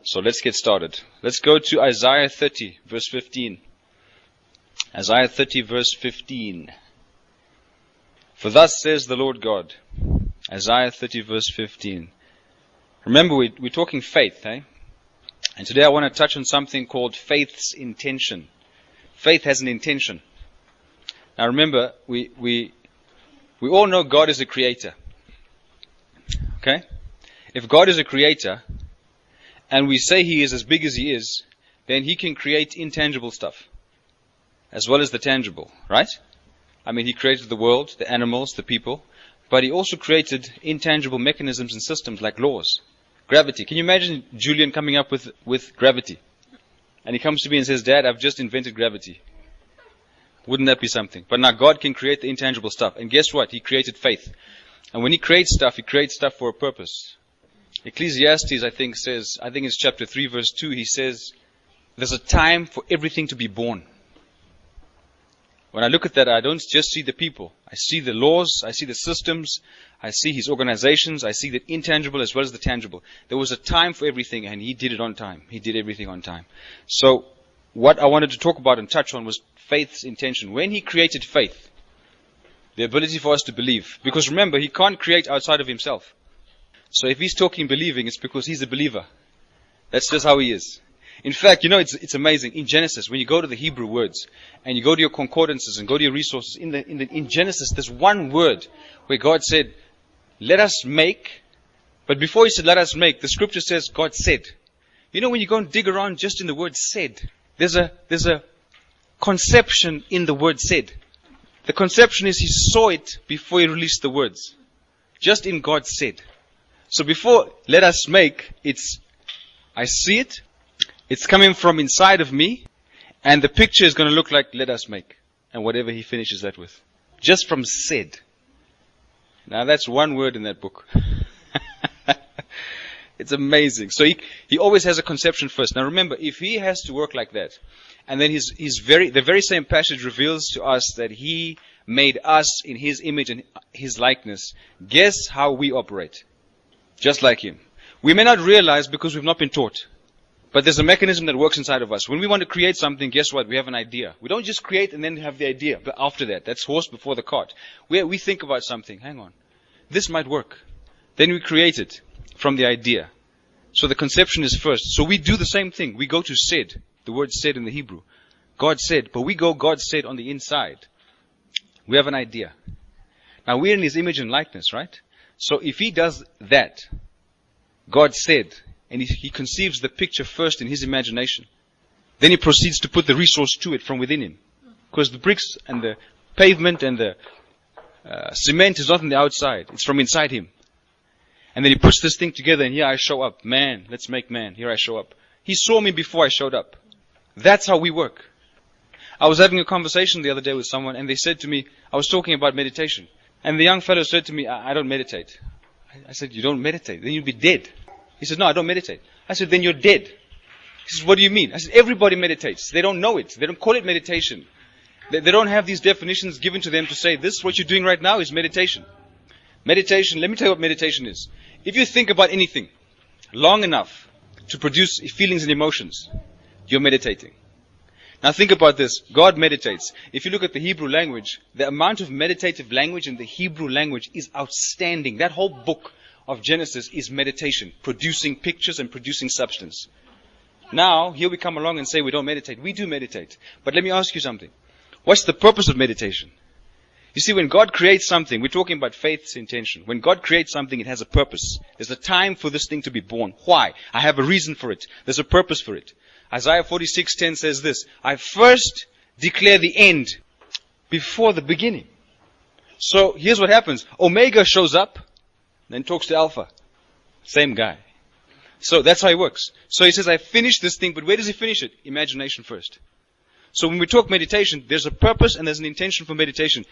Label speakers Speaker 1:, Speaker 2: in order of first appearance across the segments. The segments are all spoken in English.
Speaker 1: So let's get started. Let's go to Isaiah 30, verse 15. Isaiah 30, verse 15. For thus says the Lord God. Isaiah 30, verse 15. Remember, we're talking faith, eh? And today I want to touch on something called faith's intention. Faith has an intention. Now remember, we all know God is a creator. Okay? If God is a creator, and we say He is as big as He is, then He can create intangible stuff, as well as the tangible, right? I mean, He created the world, the animals, the people, but He also created intangible mechanisms and systems like laws. Gravity. Can you imagine Julian coming up with gravity? And he comes to me and says, Dad, I've just invented gravity. Wouldn't that be something? But now God can create the intangible stuff. And guess what? He created faith. And when He creates stuff for a purpose. Ecclesiastes, I think it's chapter 3, verse 2, he says, there's a time for everything to be born. When I look at that, I don't just see the people. I see the laws, I see the systems, I see His organizations, I see the intangible as well as the tangible. There was a time for everything, and He did it on time. He did everything on time. So, what I wanted to talk about and touch on was faith's intention. When He created faith, the ability for us to believe. Because remember, He can't create outside of Himself. So if He's talking believing, it's because He's a believer. That's just how He is. In fact, it's amazing. In Genesis, when you go to the Hebrew words, and you go to your concordances and go to your resources, in Genesis, there's one word where God said, let us make, but before He said, let us make, the scripture says, God said. When you go and dig around just in the word said, there's a conception in the word said. The conception is He saw it before He released the words. Just in God said. So before let us make, I see it, it's coming from inside of me, and the picture is going to look like let us make, and whatever He finishes that with. Just from said. Now that's one word in that book. It's amazing. So he always has a conception first. Now remember, if He has to work like that, and then the very same passage reveals to us that He made us in His image and His likeness, guess how we operate? Just like Him. We may not realize because we've not been taught. But there's a mechanism that works inside of us. When we want to create something, guess what? We have an idea. We don't just create and then have the idea. But after that, that's horse before the cart. We think about something. Hang on. This might work. Then we create it from the idea. So the conception is first. So we do the same thing. We go to said. The word said in the Hebrew. God said. But we go God said on the inside. We have an idea. Now we're in His image and likeness, right? So if He does that, God said, and he conceives the picture first in His imagination, then He proceeds to put the resource to it from within Him. Because the bricks and the pavement and the cement is not on the outside. It's from inside Him. And then He puts this thing together, and here I show up. Man, let's make man. Here I show up. He saw me before I showed up. That's how we work. I was having a conversation the other day with someone, and they said to me, I was talking about meditation. And the young fellow said to me, I don't meditate. I said, you don't meditate? Then you'd be dead. He said, no, I don't meditate. I said, then you're dead. He says, what do you mean? I said, everybody meditates. They don't know it. They don't call it meditation. They don't have these definitions given to them to say, this, what you're doing right now is meditation. Meditation, let me tell you what meditation is. If you think about anything long enough to produce feelings and emotions, you're meditating. Now think about this. God meditates. If you look at the Hebrew language, the amount of meditative language in the Hebrew language is outstanding. That whole book of Genesis is meditation, producing pictures and producing substance. Now, here we come along and say we don't meditate. We do meditate. But let me ask you something. What's the purpose of meditation? You see, when God creates something, we're talking about faith's intention. When God creates something, it has a purpose. There's a time for this thing to be born. Why? I have a reason for it. There's a purpose for it. Isaiah 46:10 says this, I first declare the end before the beginning. So here's what happens. Omega shows up, then talks to Alpha. Same guy. So that's how he works. So he says, I finished this thing, but where does He finish it? Imagination first. So when we talk meditation, there's a purpose and there's an intention for meditation.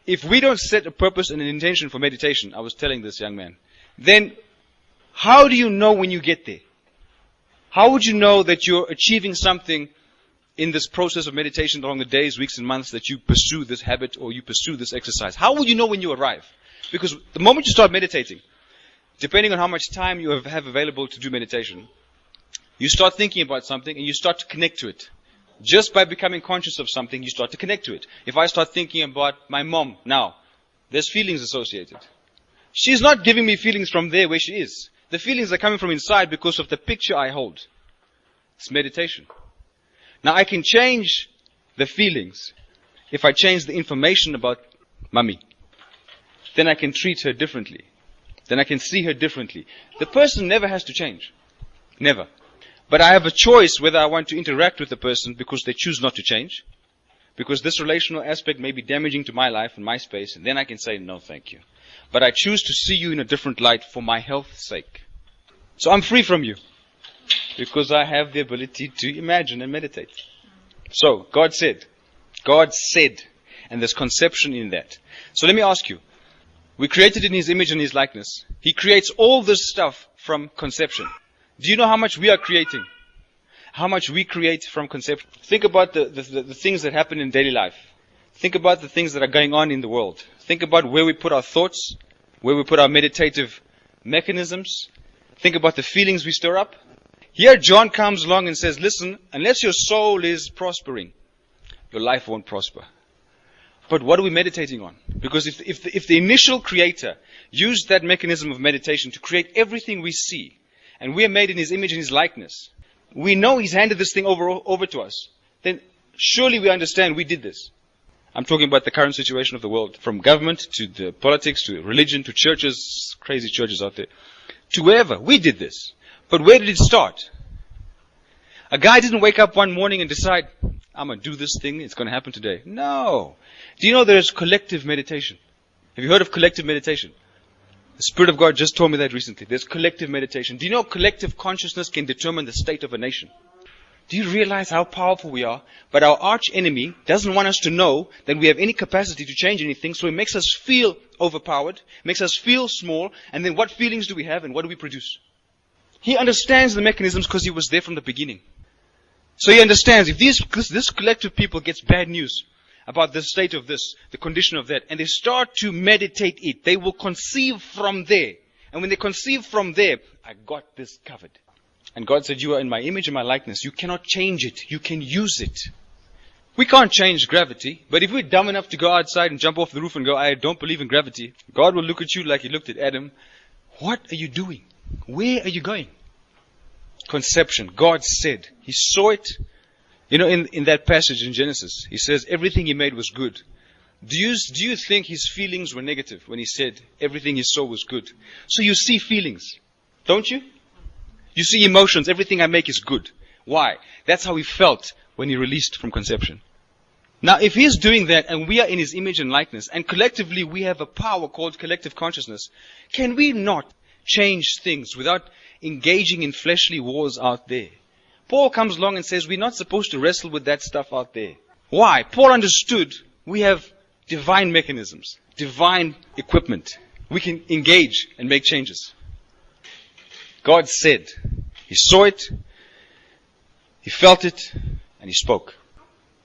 Speaker 1: If we don't set a purpose and an intention for meditation, I was telling this young man, then how do you know when you get there? How would you know that you're achieving something in this process of meditation along the days, weeks, and months that you pursue this habit or you pursue this exercise? How will you know when you arrive? Because the moment you start meditating, depending on how much time you have available to do meditation, You start thinking about something and you start to connect to it. Just by becoming conscious of something, you start to connect to it. If I start thinking about my mom now, there's feelings associated. She's not giving me feelings from there where she is. The feelings are coming from inside because of the picture I hold. It's meditation. Now I can change the feelings if I change the information about Mummy. Then I can treat her differently. Then I can see her differently. The person never has to change. Never. But I have a choice whether I want to interact with the person because they choose not to change. Because this relational aspect may be damaging to my life and my space. And then I can say, no, thank you. But I choose to see you in a different light for my health's sake. So I'm free from you. Because I have the ability to imagine and meditate. So, God said. God said. And there's conception in that. So let me ask you. We created in His image and His likeness. He creates all this stuff from conception. Do you know how much we are creating? How much we create from conception? Think about the things that happen in daily life. Think about the things that are going on in the world. Think about where we put our thoughts, where we put our meditative mechanisms. Think about the feelings we stir up. Here John comes along and says, listen, unless your soul is prospering, your life won't prosper. But what are we meditating on? Because if the initial creator used that mechanism of meditation to create everything we see, and we are made in His image and His likeness, we know He's handed this thing over to us, then surely we understand we did this. I'm talking about the current situation of the world, from government to the politics to religion to churches, crazy churches out there, to wherever. We did this. But where did it start? A guy didn't wake up one morning and decide, I'm going to do this thing, it's going to happen today. No. Do you know there's collective meditation? Have you heard of collective meditation? The Spirit of God just told me that recently. There's collective meditation. Do you know collective consciousness can determine the state of a nation? Do you realize how powerful we are? But our arch enemy doesn't want us to know that we have any capacity to change anything, so he makes us feel overpowered, makes us feel small, and then what feelings do we have and what do we produce? He understands the mechanisms because he was there from the beginning. So he understands if this collective people gets bad news about the state of this, the condition of that, and they start to meditate it, they will conceive from there. And when they conceive from there, I got this covered. And God said, you are in my image and my likeness. You cannot change it. You can use it. We can't change gravity, but if we're dumb enough to go outside and jump off the roof and go, I don't believe in gravity, God will look at you like He looked at Adam. What are you doing? Where are you going? Conception. God said. He saw it. You know, in that passage in Genesis, He says everything He made was good. Do you think His feelings were negative when He said everything He saw was good? So you see feelings, don't you? You see emotions. Everything I make is good. Why? That's how He felt when He released from conception. Now, if He's doing that and we are in His image and likeness, and collectively we have a power called collective consciousness, can we not change things without engaging in fleshly wars out there? Paul comes along and says we're not supposed to wrestle with that stuff out there. Why? Paul understood we have divine mechanisms, divine equipment. We can engage and make changes. God said. He saw it, He felt it, and He spoke.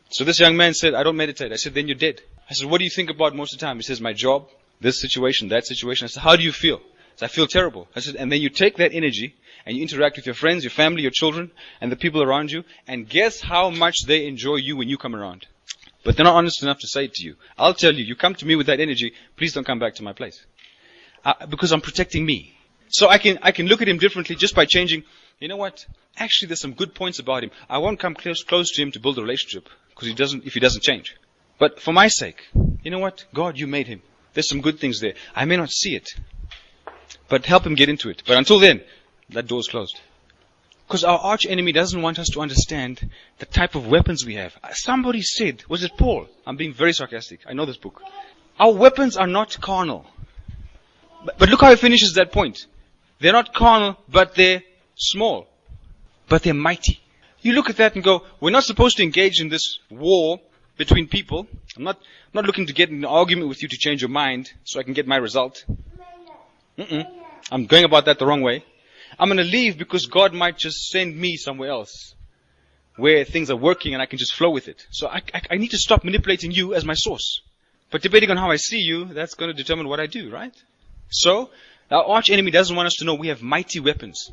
Speaker 1: So this young man said, I don't meditate. I said, then you're dead. I said, what do you think about most of the time? He says, my job, this situation, that situation. I said, how do you feel? I said, I feel terrible. I said, and then you take that energy and you interact with your friends, your family, your children, and the people around you, and guess how much they enjoy you when you come around. But they're not honest enough to say it to you. I'll tell you, you come to me with that energy, please don't come back to my place. Because I'm protecting me. So I can look at him differently just by changing. You know what? Actually, there's some good points about him. I won't come close to him to build a relationship because if he doesn't change. But for my sake, you know what? God, you made him. There's some good things there. I may not see it, but help him get into it. But until then, that door's closed. Because our arch enemy doesn't want us to understand the type of weapons we have. Somebody said, was it Paul? I'm being very sarcastic. I know this book. Our weapons are not carnal. But look how he finishes that point. They're not carnal, but they're small. But they're mighty. You look at that and go, we're not supposed to engage in this war between people. I'm not looking to get in an argument with you to change your mind so I can get my result. I'm going about that the wrong way. I'm going to leave because God might just send me somewhere else where things are working and I can just flow with it. So I need to stop manipulating you as my source. But depending on how I see you, that's going to determine what I do, right? So, our arch enemy doesn't want us to know we have mighty weapons.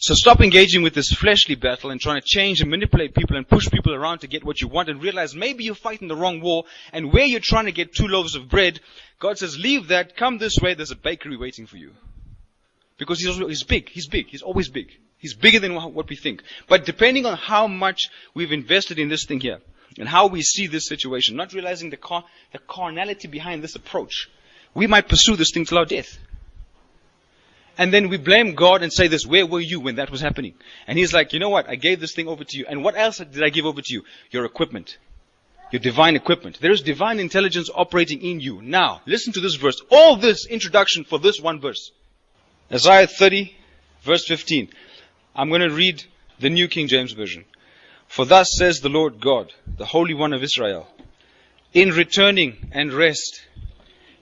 Speaker 1: So stop engaging with this fleshly battle and trying to change and manipulate people and push people around to get what you want, and realize maybe you're fighting the wrong war, and where you're trying to get 2 loaves of bread, God says, leave that, come this way, there's a bakery waiting for you. Because he's big, he's always big. He's bigger than what we think. But depending on how much we've invested in this thing here, and how we see this situation, not realizing the carnality behind this approach, we might pursue this thing till our death. And then we blame God and say this, where were you when that was happening? And He's like, you know what, I gave this thing over to you. And what else did I give over to you? Your equipment. Your divine equipment. There is divine intelligence operating in you. Now, listen to this verse. All this introduction for this one verse. Isaiah 30, verse 15. I'm going to read the New King James Version. For thus says the Lord God, the Holy One of Israel, in returning and rest,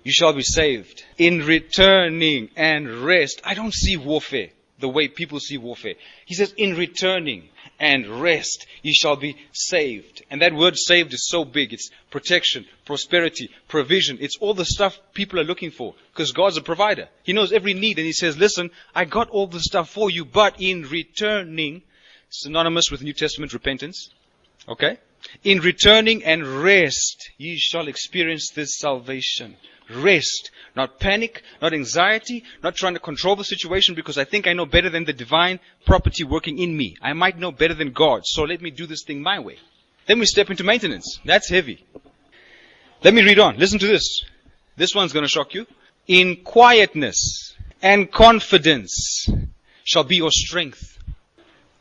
Speaker 1: you shall be saved. In returning and rest. I don't see warfare the way people see warfare. He says, in returning and rest, you shall be saved. And that word saved is so big. It's protection, prosperity, provision. It's all the stuff people are looking for. Because God's a provider. He knows every need. And He says, listen, I got all the stuff for you. But in returning, synonymous with New Testament repentance. Okay? In returning and rest, ye shall experience this salvation. Rest. Not panic, not anxiety, not trying to control the situation because I think I know better than the divine property working in me. I might know better than God, so let me do this thing my way. Then we step into maintenance. That's heavy. Let me read on. Listen to this. This one's going to shock you. In quietness and confidence shall be your strength.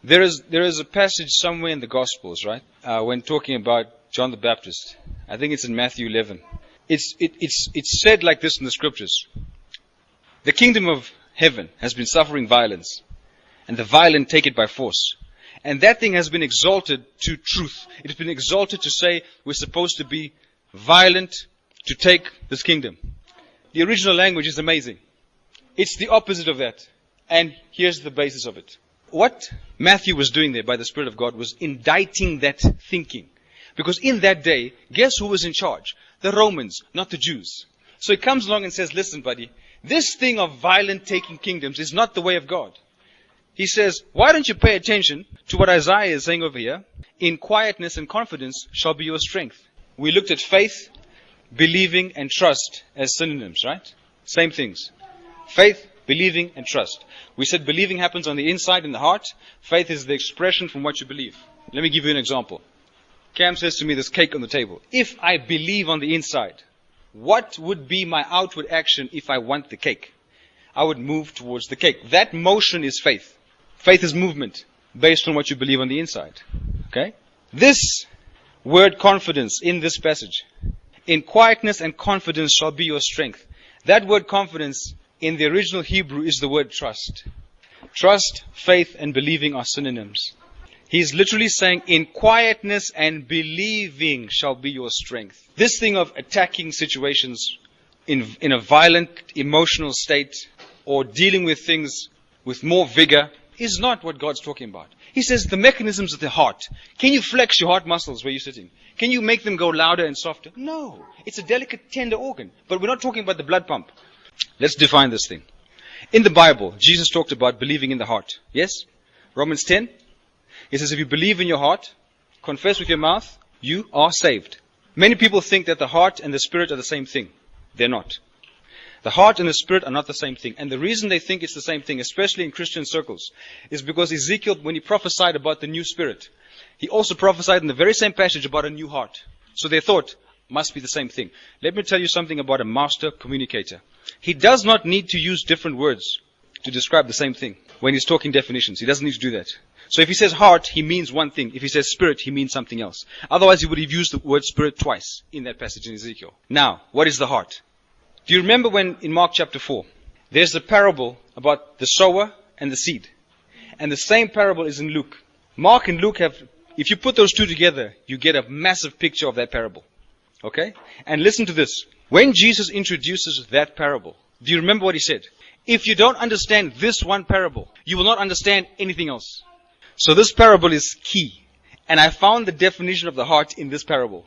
Speaker 1: There is a passage somewhere in the Gospels, right? When talking about John the Baptist. I think it's in Matthew 11. It's said like this in the scriptures. The kingdom of heaven has been suffering violence, and the violent take it by force. And that thing has been exalted to truth. It has been exalted to say we're supposed to be violent to take this kingdom. The original language is amazing. It's the opposite of that. And here's the basis of it. What Matthew was doing there by the Spirit of God was indicting that thinking. Because in that day, guess who was in charge? The Romans, not the Jews. So he comes along and says, listen, buddy, this thing of violent taking kingdoms is not the way of God. He says, why don't you pay attention to what Isaiah is saying over here? In quietness and confidence shall be your strength. We looked at faith, believing, and trust as synonyms, right? Same things. Faith, believing, and trust. We said believing happens on the inside in the heart. Faith is the expression from what you believe. Let me give you an example. Cam says to me, there's cake on the table. If I believe on the inside, what would be my outward action if I want the cake? I would move towards the cake. That motion is faith. Faith is movement based on what you believe on the inside. Okay? This word confidence in this passage. In quietness and confidence shall be your strength. That word confidence in the original Hebrew is the word trust. Trust, faith, and believing are synonyms. He's literally saying, in quietness and believing shall be your strength. This thing of attacking situations in a violent, emotional state or dealing with things with more vigor is not what God's talking about. He says the mechanisms of the heart. Can you flex your heart muscles where you're sitting? Can you make them go louder and softer? No. It's a delicate, tender organ. But we're not talking about the blood pump. Let's define this thing. In the Bible, Jesus talked about believing in the heart. Yes? Romans 10. He says, if you believe in your heart, confess with your mouth, you are saved. Many people think that the heart and the spirit are the same thing. They're not. The heart and the spirit are not the same thing. And the reason they think it's the same thing, especially in Christian circles, is because Ezekiel, when he prophesied about the new spirit, he also prophesied in the very same passage about a new heart. So they thought, must be the same thing. Let me tell you something about a master communicator. He does not need to use different words to describe the same thing. When he's talking definitions, he doesn't need to do that. So if he says heart, he means one thing. If he says spirit, he means something else. Otherwise, he would have used the word spirit twice in that passage in Ezekiel. Now, what is the heart? Do you remember when in Mark chapter 4, there's a parable about the sower and the seed. And the same parable is in Luke. Mark and Luke have, if you put those two together, you get a massive picture of that parable. Okay? And listen to this. When Jesus introduces that parable, do you remember what he said? If you don't understand this one parable, you will not understand anything else. So this parable is key. And I found the definition of the heart in this parable.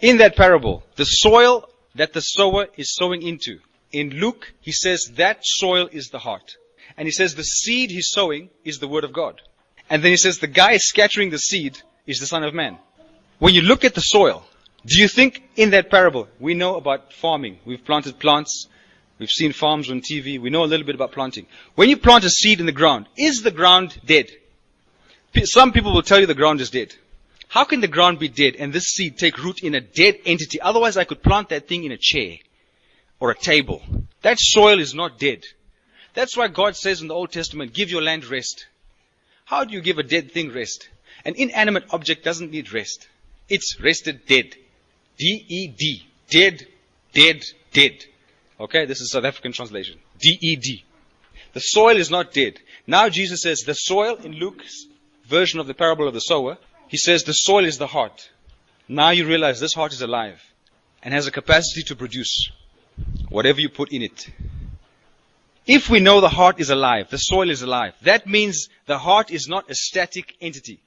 Speaker 1: In that parable, the soil that the sower is sowing into. In Luke, he says that soil is the heart. And he says the seed he's sowing is the word of God. And then he says the guy scattering the seed is the Son of Man. When you look at the soil, do you think in that parable, we know about farming. We've planted plants. We've seen farms on TV. We know a little bit about planting. When you plant a seed in the ground, is the ground dead? Some people will tell you the ground is dead. How can the ground be dead and this seed take root in a dead entity? Otherwise, I could plant that thing in a chair or a table. That soil is not dead. That's why God says in the Old Testament, give your land rest. How do you give a dead thing rest? An inanimate object doesn't need rest. It's rested dead. D-E-D. Dead, dead, dead. Okay, this is South African translation. D-E-D. The soil is not dead. Now Jesus says the soil, in Luke's version of the parable of the sower, he says the soil is the heart. Now you realize this heart is alive and has a capacity to produce whatever you put in it. If we know the heart is alive, the soil is alive, that means the heart is not a static entity.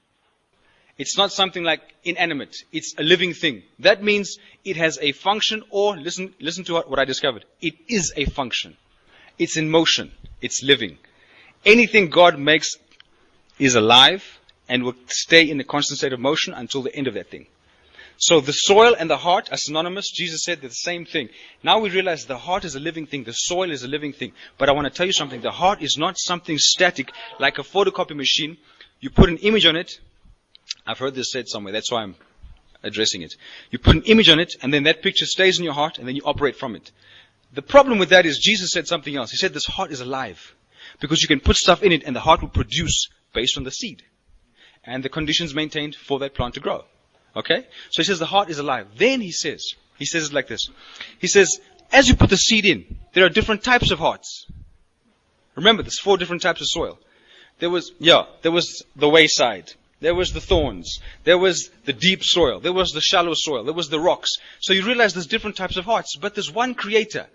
Speaker 1: It's not something like inanimate. It's a living thing. That means it has a function, or listen to what I discovered. It is a function. It's in motion. It's living. Anything God makes is alive and will stay in a constant state of motion until the end of that thing. So the soil and the heart are synonymous. Jesus said they're the same thing. Now we realize the heart is a living thing. The soil is a living thing. But I want to tell you something. The heart is not something static like a photocopy machine. You put an image on it. I've heard this said somewhere. That's why I'm addressing it. You put an image on it, and then that picture stays in your heart, and then you operate from it. The problem with that is Jesus said something else. He said this heart is alive. Because you can put stuff in it, and the heart will produce based on the seed. And the conditions maintained for that plant to grow. Okay? So he says the heart is alive. Then he says it like this. He says, as you put the seed in, there are different types of hearts. Remember, there's 4 different types of soil. There was the wayside. There was the thorns. There was the deep soil. There was the shallow soil. There was the rocks. So you realize there's different types of hearts. But there's one creator.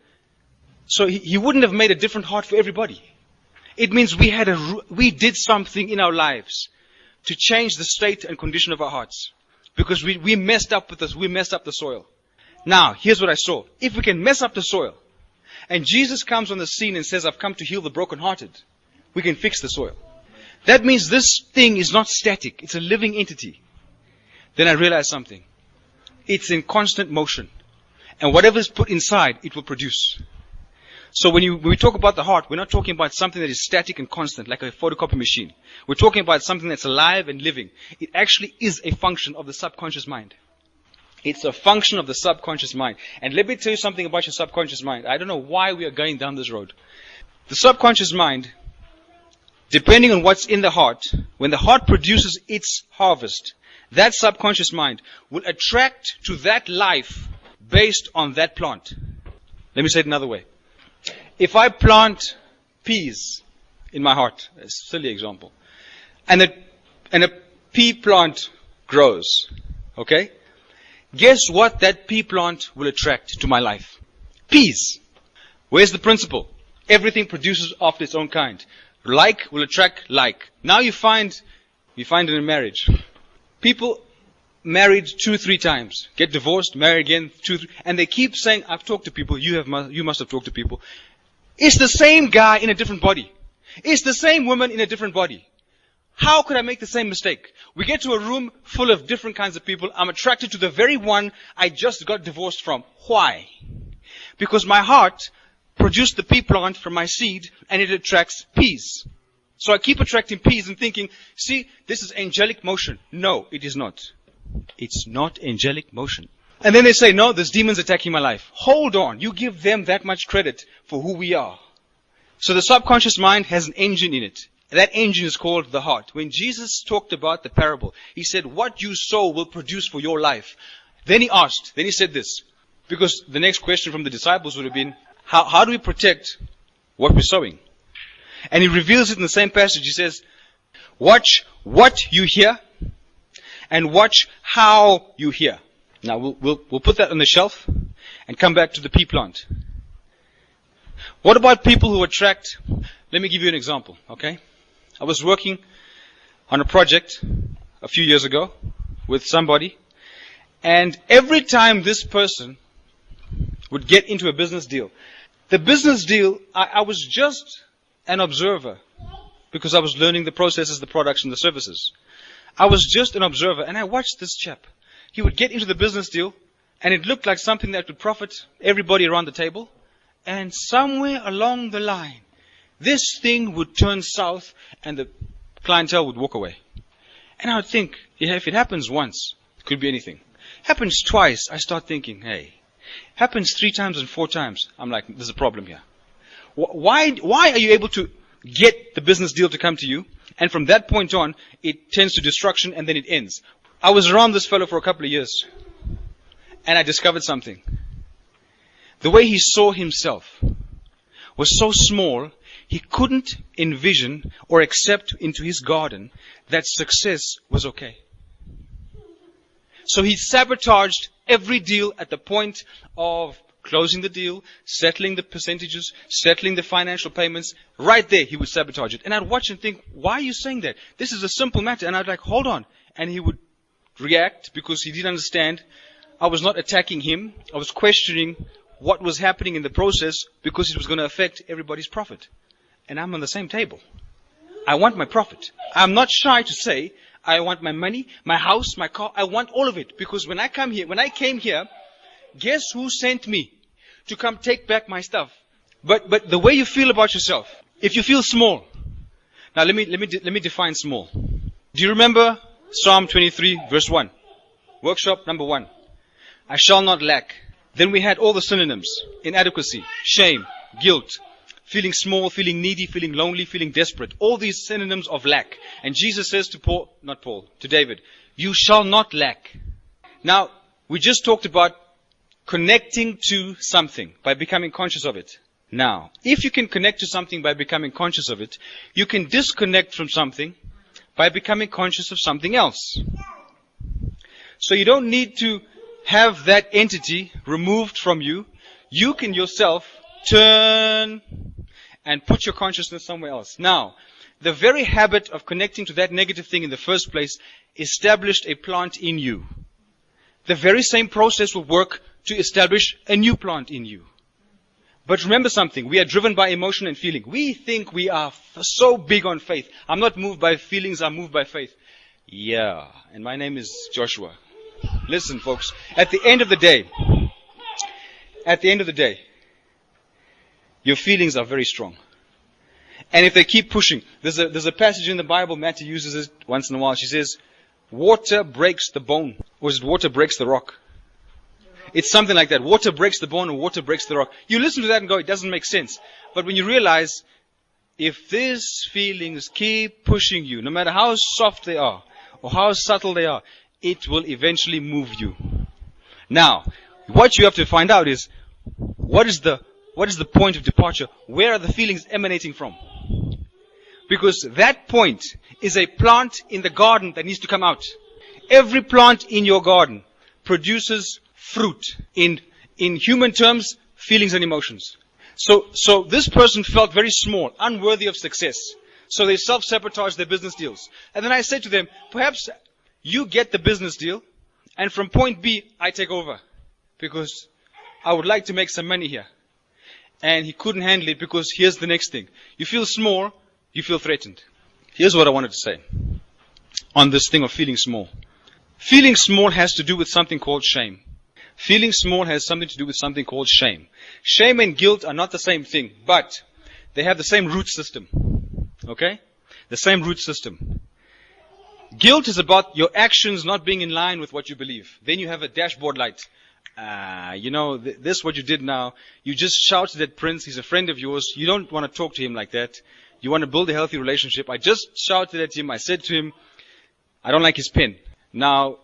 Speaker 1: So he wouldn't have made a different heart for everybody. It means we did something in our lives to change the state and condition of our hearts. Because we messed up with this. We messed up the soil. Now, here's what I saw. If we can mess up the soil, and Jesus comes on the scene and says, I've come to heal the brokenhearted, we can fix the soil. That means this thing is not static. It's a living entity. Then I realized something. It's in constant motion. And whatever is put inside, it will produce. So when we talk about the heart, we're not talking about something that is static and constant, like a photocopy machine. We're talking about something that's alive and living. It actually is a function of the subconscious mind. It's a function of the subconscious mind. And let me tell you something about your subconscious mind. I don't know why we are going down this road. The subconscious mind, depending on what's in the heart, when the heart produces its harvest, that subconscious mind will attract to that life based on that plant. Let me say it another way. If I plant peas in my heart, a silly example, and a pea plant grows, okay? Guess what that pea plant will attract to my life? Peas. Where's the principle? Everything produces after its own kind. Like will attract like. Now you find it in marriage. People married 2-3 times, get divorced, marry again 2-3, and they keep saying, I've talked to people, you must have talked to people. It's the same guy in a different body. It's the same woman in a different body. How could I make the same mistake? We get to a room full of different kinds of people. I'm attracted to the very one I just got divorced from. Why? Because my heart produced the pea plant from my seed, and it attracts peas. So I keep attracting peas and thinking, see, this is angelic motion. No, it is not. It's not angelic motion. And then they say, no, there's demons attacking my life. Hold on. You give them that much credit for who we are. So the subconscious mind has an engine in it. That engine is called the heart. When Jesus talked about the parable, he said, what you sow will produce for your life. Then he said this, because the next question from the disciples would have been, how do we protect what we're sowing? And he reveals it in the same passage. He says, watch what you hear and watch how you hear. Now we'll put that on the shelf and come back to the pea plant. What about people who attract? Let me give you an example, okay? I was working on a project a few years ago with somebody, and every time this person would get into a business deal, the business deal, I was just an observer because I was learning the processes, the products, and the services. I was just an observer, and I watched this chap. He would get into the business deal, and it looked like something that would profit everybody around the table. And somewhere along the line, this thing would turn south, and the clientele would walk away. And I would think, yeah, if it happens once, it could be anything. Happens twice, I start thinking, hey. Happens 3 times and 4 times, I'm like, there's a problem here. Why are you able to get the business deal to come to you, and from that point on, it tends to destruction, and then it ends? I was around this fellow for a couple of years, and I discovered something. The way he saw himself was so small, he couldn't envision or accept into his garden that success was okay. So he sabotaged every deal at the point of closing the deal, settling the percentages, settling the financial payments. Right there, he would sabotage it. And I'd watch and think, why are you saying that? This is a simple matter. And I'd like, hold on. And he would react because he didn't understand. I was not attacking him. I was questioning what was happening in the process because it was going to affect everybody's profit. And I'm on the same table. I want my profit. I'm not shy to say, I want my money, my house, my car. I want all of it. Because when I came here, guess who sent me to come take back my stuff? But the way you feel about yourself, if you feel small. Now let me define small. Do you remember Psalm 23 verse 1? Workshop number 1. I shall not lack. Then we had all the synonyms. Inadequacy, shame, guilt, feeling small, feeling needy, feeling lonely, feeling desperate. All these synonyms of lack. And Jesus says to David, you shall not lack. Now, we just talked about connecting to something by becoming conscious of it. Now, if you can connect to something by becoming conscious of it, you can disconnect from something by becoming conscious of something else. So you don't need to have that entity removed from you. You can yourself turn and put your consciousness somewhere else. Now, the very habit of connecting to that negative thing in the first place established a plant in you. The very same process will work to establish a new plant in you. But remember something, we are driven by emotion and feeling. We think we are so big on faith. I'm not moved by feelings, I'm moved by faith. Yeah, and my name is Joshua. Listen, folks, at the end of the day, your feelings are very strong. And if they keep pushing, there's a passage in the Bible, Matthew uses it once in a while. She says, water breaks the bone. Or is it water breaks the rock? It's something like that. Water breaks the bone or water breaks the rock. You listen to that and go, it doesn't make sense. But when you realize, if these feelings keep pushing you, no matter how soft they are or how subtle they are, it will eventually move you. Now, what you have to find out is, what is the point of departure? Where are the feelings emanating from? Because that point is a plant in the garden that needs to come out. Every plant in your garden produces fruit. In human terms, feelings and emotions. So this person felt very small, unworthy of success. So they self-sabotaged their business deals. And then I said to them, perhaps you get the business deal, and from point B, I take over. Because I would like to make some money here. And he couldn't handle it because here's the next thing. You feel small, you feel threatened. Here's what I wanted to say on this thing of feeling small. Feeling small has to do with something called shame. Feeling small has something to do with something called shame. Shame and guilt are not the same thing, but they have the same root system. Okay? The same root system. Guilt is about your actions not being in line with what you believe. Then you have a dashboard light. This is what you did now. You just shouted at Prince. He's a friend of yours. You don't want to talk to him like that. You want to build a healthy relationship. I just shouted at him. I said to him, I don't like his pen. Now,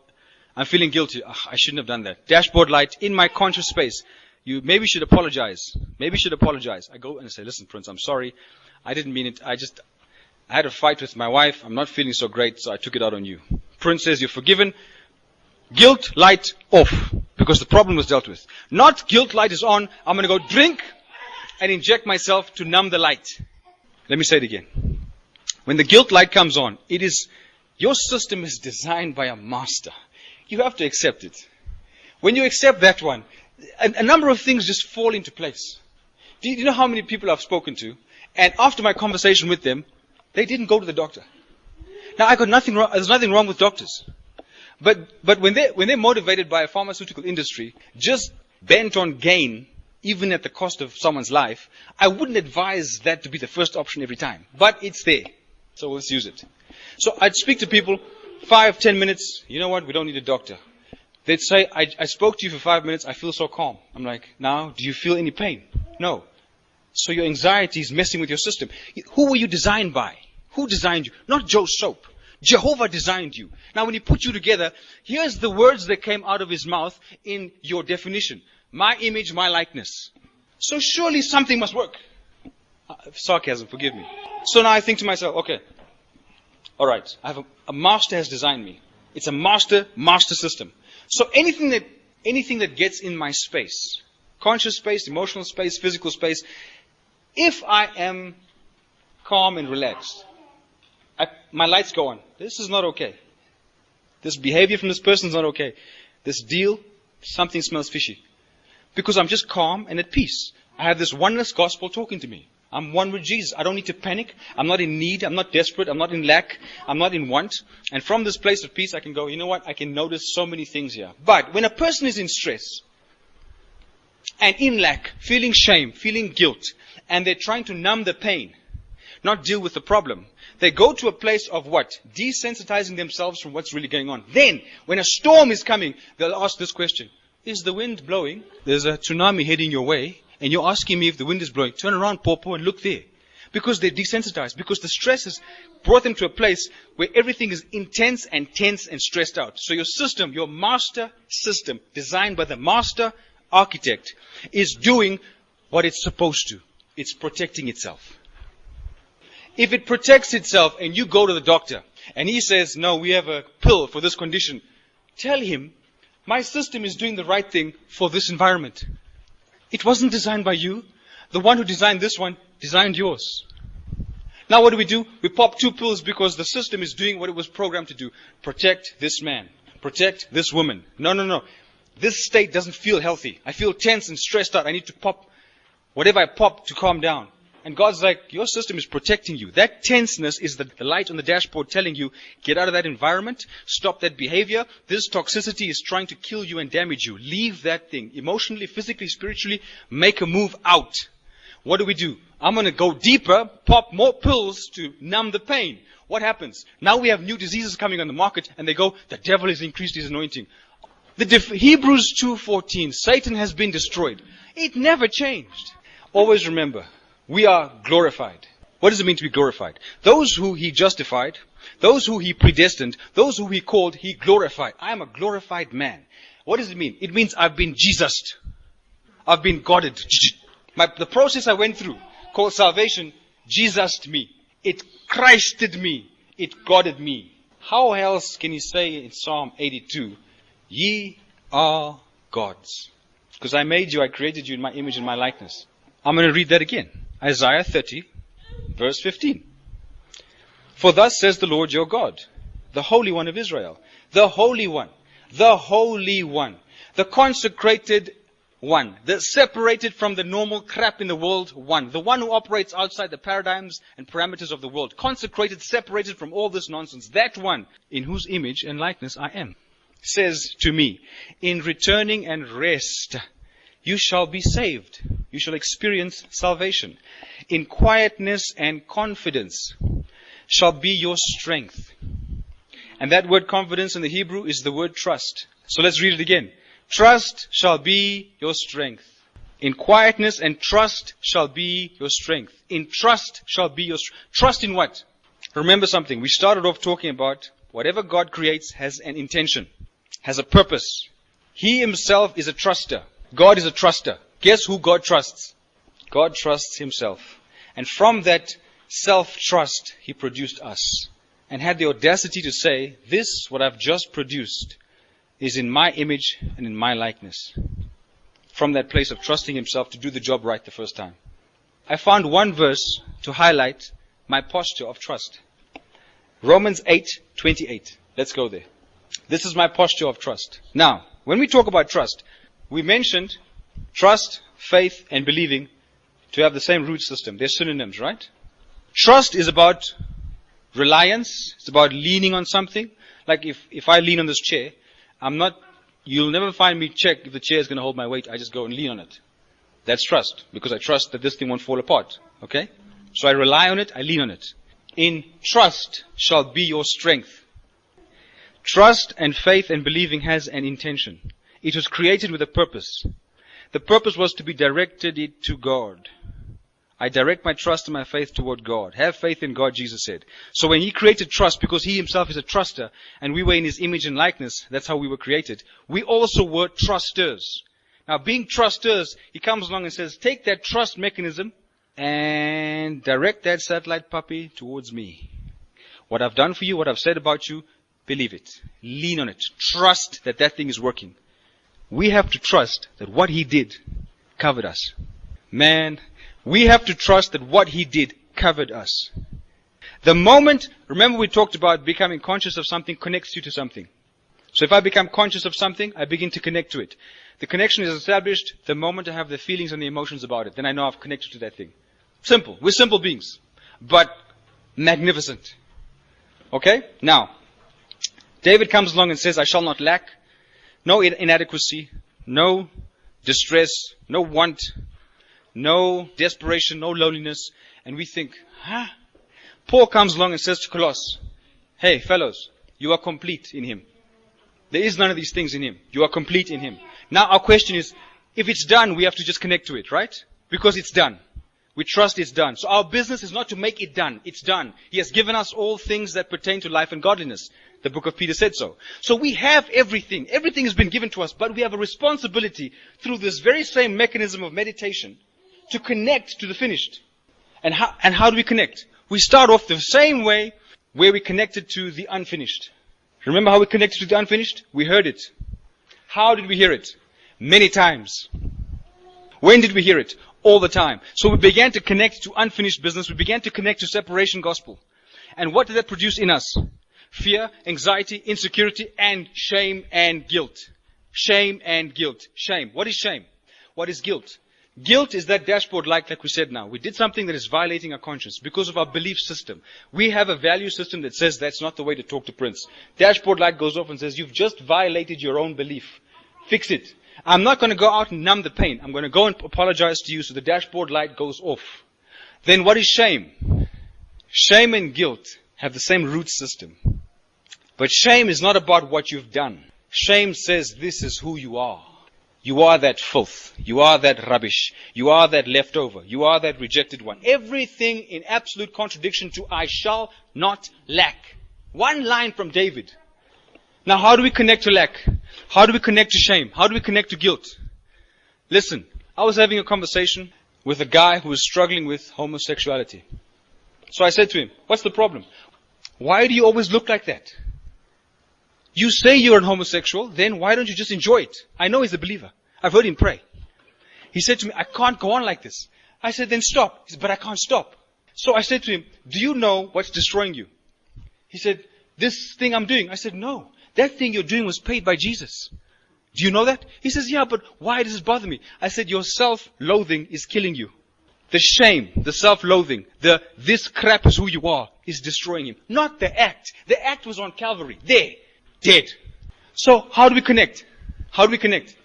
Speaker 1: I'm feeling guilty. I shouldn't have done that. Dashboard light in my conscious space. You maybe should apologize. Maybe should apologize. I go and say, listen, Prince, I'm sorry. I didn't mean it. I had a fight with my wife. I'm not feeling so great, so I took it out on you. Prince says, you're forgiven. Guilt light off, because the problem was dealt with. Not guilt light is on. I'm going to go drink and inject myself to numb the light. Let me say it again. When the guilt light comes on, your system is designed by a master. You have to accept it. When you accept that one, a number of things just fall into place. Do you know how many people I've spoken to? And after my conversation with them, they didn't go to the doctor. Now, I got nothing wrong. There's nothing wrong with doctors. But when they're motivated by a pharmaceutical industry, just bent on gain, even at the cost of someone's life, I wouldn't advise that to be the first option every time. But it's there. So let's use it. So I'd speak to people, 5-10 minutes. You know what? We don't need a doctor. They'd say, I spoke to you for 5 minutes. I feel so calm. I'm like, now, do you feel any pain? No. So your anxiety is messing with your system. Who were you designed by? Who designed you? Not Joe Soap. Jehovah designed you. Now, when he put you together, here's the words that came out of his mouth in your definition. My image, my likeness. So surely something must work. Sarcasm, forgive me. So now I think to myself, okay, all right, I have a master has designed me. It's a master system. So anything that gets in my space, conscious space, emotional space, physical space, if I am calm and relaxed, my lights go on. This is not okay. This behavior from this person is not okay. This deal, something smells fishy. Because I'm just calm and at peace. I have this oneness gospel talking to me. I'm one with Jesus. I don't need to panic. I'm not in need. I'm not desperate. I'm not in lack. I'm not in want. And from this place of peace, I can go, you know what? I can notice so many things here. But when a person is in stress and in lack, feeling shame, feeling guilt, and they're trying to numb the pain, not deal with the problem, they go to a place of what? Desensitizing themselves from what's really going on. Then, when a storm is coming, they'll ask this question. Is the wind blowing? There's a tsunami heading your way, and you're asking me if the wind is blowing. Turn around, Popo, and look there. Because they're desensitized. Because the stress has brought them to a place where everything is intense and tense and stressed out. So your system, your master system, designed by the master architect, is doing what it's supposed to. It's protecting itself. If it protects itself and you go to the doctor and he says, no, we have a pill for this condition, tell him, my system is doing the right thing for this environment. It wasn't designed by you. The one who designed this one designed yours. Now what do? We pop 2 pills because the system is doing what it was programmed to do. Protect this man. Protect this woman. No. This state doesn't feel healthy. I feel tense and stressed out. I need to pop whatever I pop to calm down. And God's like, your system is protecting you. That tenseness is the light on the dashboard telling you, get out of that environment, stop that behavior. This toxicity is trying to kill you and damage you. Leave that thing. Emotionally, physically, spiritually, make a move out. What do? I'm going to go deeper, pop more pills to numb the pain. What happens? Now we have new diseases coming on the market, and they go, the devil has increased his anointing. Hebrews 2:14, Satan has been destroyed. It never changed. Always remember, we are glorified. What does it mean to be glorified? Those who he justified, those who he predestined, those who he called, he glorified. I am a glorified man. What does it mean? It means I've been Jesused. I've been Godded. The process I went through, called salvation, Jesused me. It Christed me. It Godded me. How else can he say in Psalm 82, ye are gods? Because I made you, I created you in my image and my likeness. I'm going to read that again. Isaiah 30, verse 15. For thus says the Lord your God, the Holy One of Israel, the Holy One, the Holy One, the consecrated One, the separated from the normal crap in the world One, the one who operates outside the paradigms and parameters of the world, consecrated, separated from all this nonsense, that one in whose image and likeness I am, says to me, in returning and rest, you shall be saved. You shall experience salvation. In quietness and confidence shall be your strength. And that word confidence in the Hebrew is the word trust. So let's read it again. Trust shall be your strength. In quietness and trust shall be your strength. In trust shall be your strength. Trust in what? Remember something. We started off talking about whatever God creates has an intention, has a purpose. He himself is a truster. God is a truster. Guess who God trusts? God trusts himself. And from that self-trust, he produced us. And had the audacity to say, this, what I've just produced, is in my image and in my likeness. From that place of trusting himself to do the job right the first time. I found one verse to highlight my posture of trust. Romans 8:28. Let's go there. This is my posture of trust. Now, when we talk about trust, we mentioned trust, faith, and believing to have the same root system. They're synonyms, right? Trust is about reliance. It's about leaning on something. Like if I lean on this chair, you'll never find me check if the chair is going to hold my weight. I just go and lean on it. That's trust, because I trust that this thing won't fall apart. Okay? So I rely on it, I lean on it. In trust shall be your strength. Trust and faith and believing has an intention. It was created with a purpose. The purpose was to be directed to God. I direct my trust and my faith toward God. Have faith in God, Jesus said. So when He created trust, because He Himself is a truster, and we were in His image and likeness, that's how we were created, we also were trusters. Now, being trusters, He comes along and says, take that trust mechanism and direct that satellite puppy towards me. What I've done for you, what I've said about you, believe it. Lean on it. Trust that that thing is working. We have to trust that what He did covered us. Man, we have to trust that what He did covered us. The moment, remember we talked about becoming conscious of something connects you to something. So if I become conscious of something, I begin to connect to it. The connection is established the moment I have the feelings and the emotions about it. Then I know I've connected to that thing. Simple. We're simple beings. But magnificent. Okay? Now, David comes along and says, I shall not lack. No inadequacy. No distress. No want. No desperation. No loneliness. And we think, Paul comes along and says to Colossus, hey, fellows, you are complete in Him. There is none of these things in Him. You are complete in Him. Now our question is, if it's done, we have to just connect to it, right? Because it's done. We trust it's done. So our business is not to make it done. It's done. He has given us all things that pertain to life and godliness. The book of Peter said so. So we have everything. Everything has been given to us, but we have a responsibility through this very same mechanism of meditation to connect to the finished. And how do we connect? We start off the same way where we connected to the unfinished. Remember how we connected to the unfinished? We heard it. How did we hear it? Many times. When did we hear it? All the time. So we began to connect to unfinished business. We began to connect to separation gospel. And what did that produce in us? Fear, anxiety, insecurity, and shame and guilt. Shame and guilt. Shame. What is shame? What is guilt? Guilt is that dashboard light, like we said now. We did something that is violating our conscience because of our belief system. We have a value system that says that's not the way to talk to Prince. Dashboard light goes off and says, you've just violated your own belief. Fix it. I'm not going to go out and numb the pain. I'm going to go and apologize to you so the dashboard light goes off. Then what is shame? Shame and guilt have the same root system. But shame is not about what you've done. Shame says this is who you are. You are that filth. You are that rubbish. You are that leftover. You are that rejected one. Everything in absolute contradiction to I shall not lack. One line from David. Now how do we connect to lack? How do we connect to shame? How do we connect to guilt? Listen, I was having a conversation with a guy who was struggling with homosexuality. So I said to him, what's the problem? Why do you always look like that? You say you're an homosexual, then why don't you just enjoy it? I know he's a believer. I've heard him pray. He said to me, I can't go on like this. I said, then stop. He said, but I can't stop. So I said to him, do you know what's destroying you? He said, this thing I'm doing. I said, no. That thing you're doing was paid by Jesus. Do you know that? He says, yeah, but why does it bother me? I said, your self-loathing is killing you. The shame, the self-loathing, this crap is who you are, is destroying him. Not the act. The act was on Calvary. There. Dead. So how do we connect? How do we connect?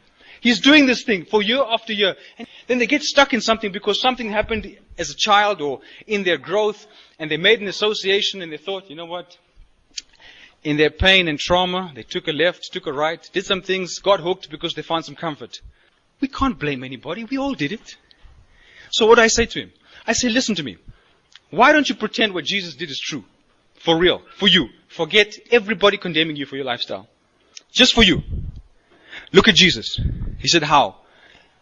Speaker 1: He's doing this thing for year after year. And then they get stuck in something because something happened as a child or in their growth. And they made an association and they thought, you know what? In their pain and trauma, they took a left, took a right, did some things, got hooked because they found some comfort. We can't blame anybody. We all did it. So what do I say to him? I say, listen to me. Why don't you pretend what Jesus did is true? For real. For you. Forget everybody condemning you for your lifestyle. Just for you. Look at Jesus. He said, how?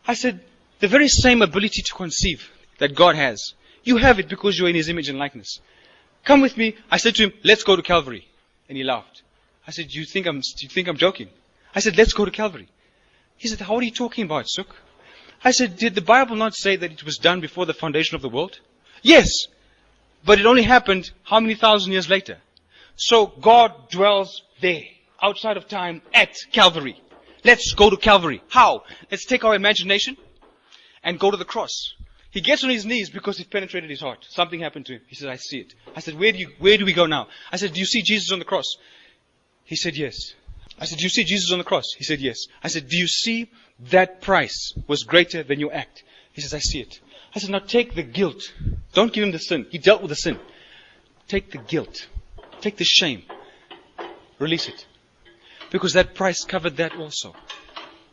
Speaker 1: I said, the very same ability to conceive that God has. You have it because you're in His image and likeness. Come with me. I said to him, let's go to Calvary. And he laughed. I said, do you think I'm joking? I said, let's go to Calvary. He said, what are you talking about, Suk? I said, did the Bible not say that it was done before the foundation of the world? Yes. But it only happened how many thousand years later? So God dwells there, outside of time, at Calvary. Let's go to Calvary. How? Let's take our imagination and go to the cross. He gets on his knees because it penetrated his heart. Something happened to him. He said, I see it. I said, where do we go now? I said, do you see Jesus on the cross? He said, yes. I said, do you see Jesus on the cross? He said, yes. I said, do you see that price was greater than your act? He says, I see it. I said, now take the guilt. Don't give him the sin. He dealt with the sin. Take the guilt. Take the shame. Release it. Because that price covered that also.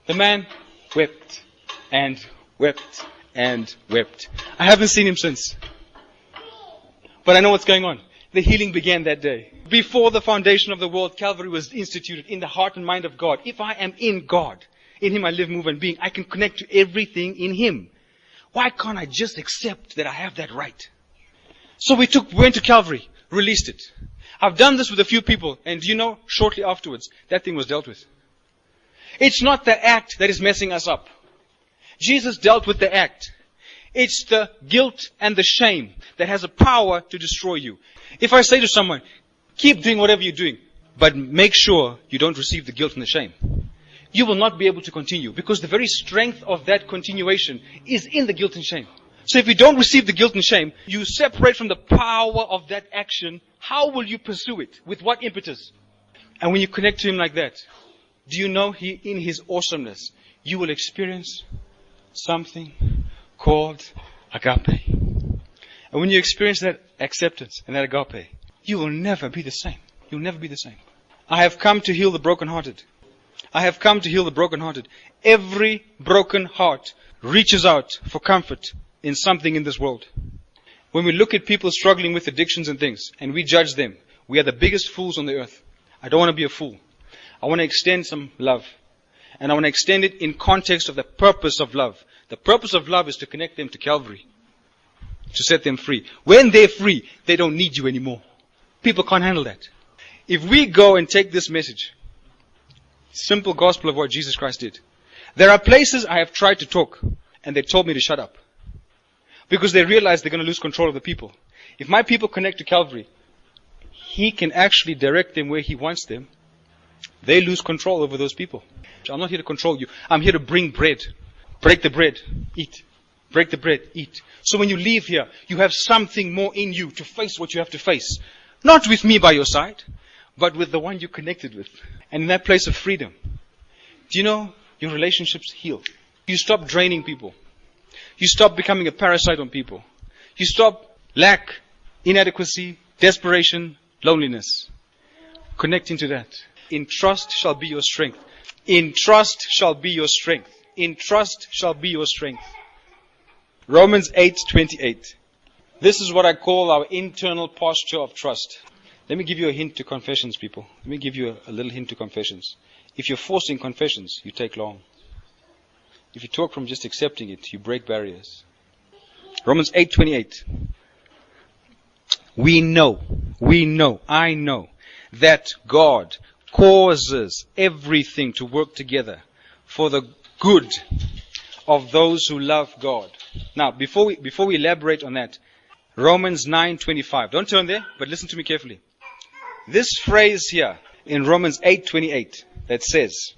Speaker 1: The man wept and wept and wept. I haven't seen him since. But I know what's going on. The healing began that day. Before the foundation of the world, Calvary was instituted in the heart and mind of God. If I am in God, in Him I live, move, and being, I can connect to everything in Him. Why can't I just accept that I have that right? So we went to Calvary, released it. I've done this with a few people, and do you know, shortly afterwards, that thing was dealt with. It's not the act that is messing us up. Jesus dealt with the act. It's the guilt and the shame that has a power to destroy you. If I say to someone, keep doing whatever you're doing, but make sure you don't receive the guilt and the shame, you will not be able to continue, because the very strength of that continuation is in the guilt and shame. So if you don't receive the guilt and shame, you separate from the power of that action. How will you pursue it? With what impetus? And when you connect to Him like that, do you know He, in His awesomeness, you will experience something called agape. And when you experience that acceptance and that agape, you will never be the same. You'll never be the same. I have come to heal the brokenhearted. I have come to heal the brokenhearted. Every broken heart reaches out for comfort in something in this world. When we look at people struggling with addictions and things, and we judge them, we are the biggest fools on the earth. I don't want to be a fool. I want to extend some love. And I want to extend it in context of the purpose of love. The purpose of love is to connect them to Calvary, to set them free. When they're free, they don't need you anymore. People can't handle that. If we go and take this message, simple gospel of what Jesus Christ did, there are places I have tried to talk, and they told me to shut up. Because they realize they're going to lose control of the people. If my people connect to Calvary, He can actually direct them where He wants them. They lose control over those people. I'm not here to control you. I'm here to bring bread. Break the bread, eat. Break the bread, eat. So when you leave here, you have something more in you to face what you have to face. Not with me by your side, but with the one you connected with. And in that place of freedom, do you know your relationships heal? You stop draining people. You stop becoming a parasite on people. You stop lack, inadequacy, desperation, loneliness. Connecting to that. In trust shall be your strength. In trust shall be your strength. In trust shall be your strength. Romans 8:28. This is what I call our internal posture of trust. Let me give you a hint to confessions, people. Let me give you a little hint to confessions. If you're forcing confessions, you take long. If you talk from just accepting it, you break barriers. Romans 8:28. I know that God causes everything to work together for the good of those who love God. Now, before we elaborate on that, Romans 9:25. Don't turn there, but listen to me carefully. This phrase here in Romans 8:28 that says,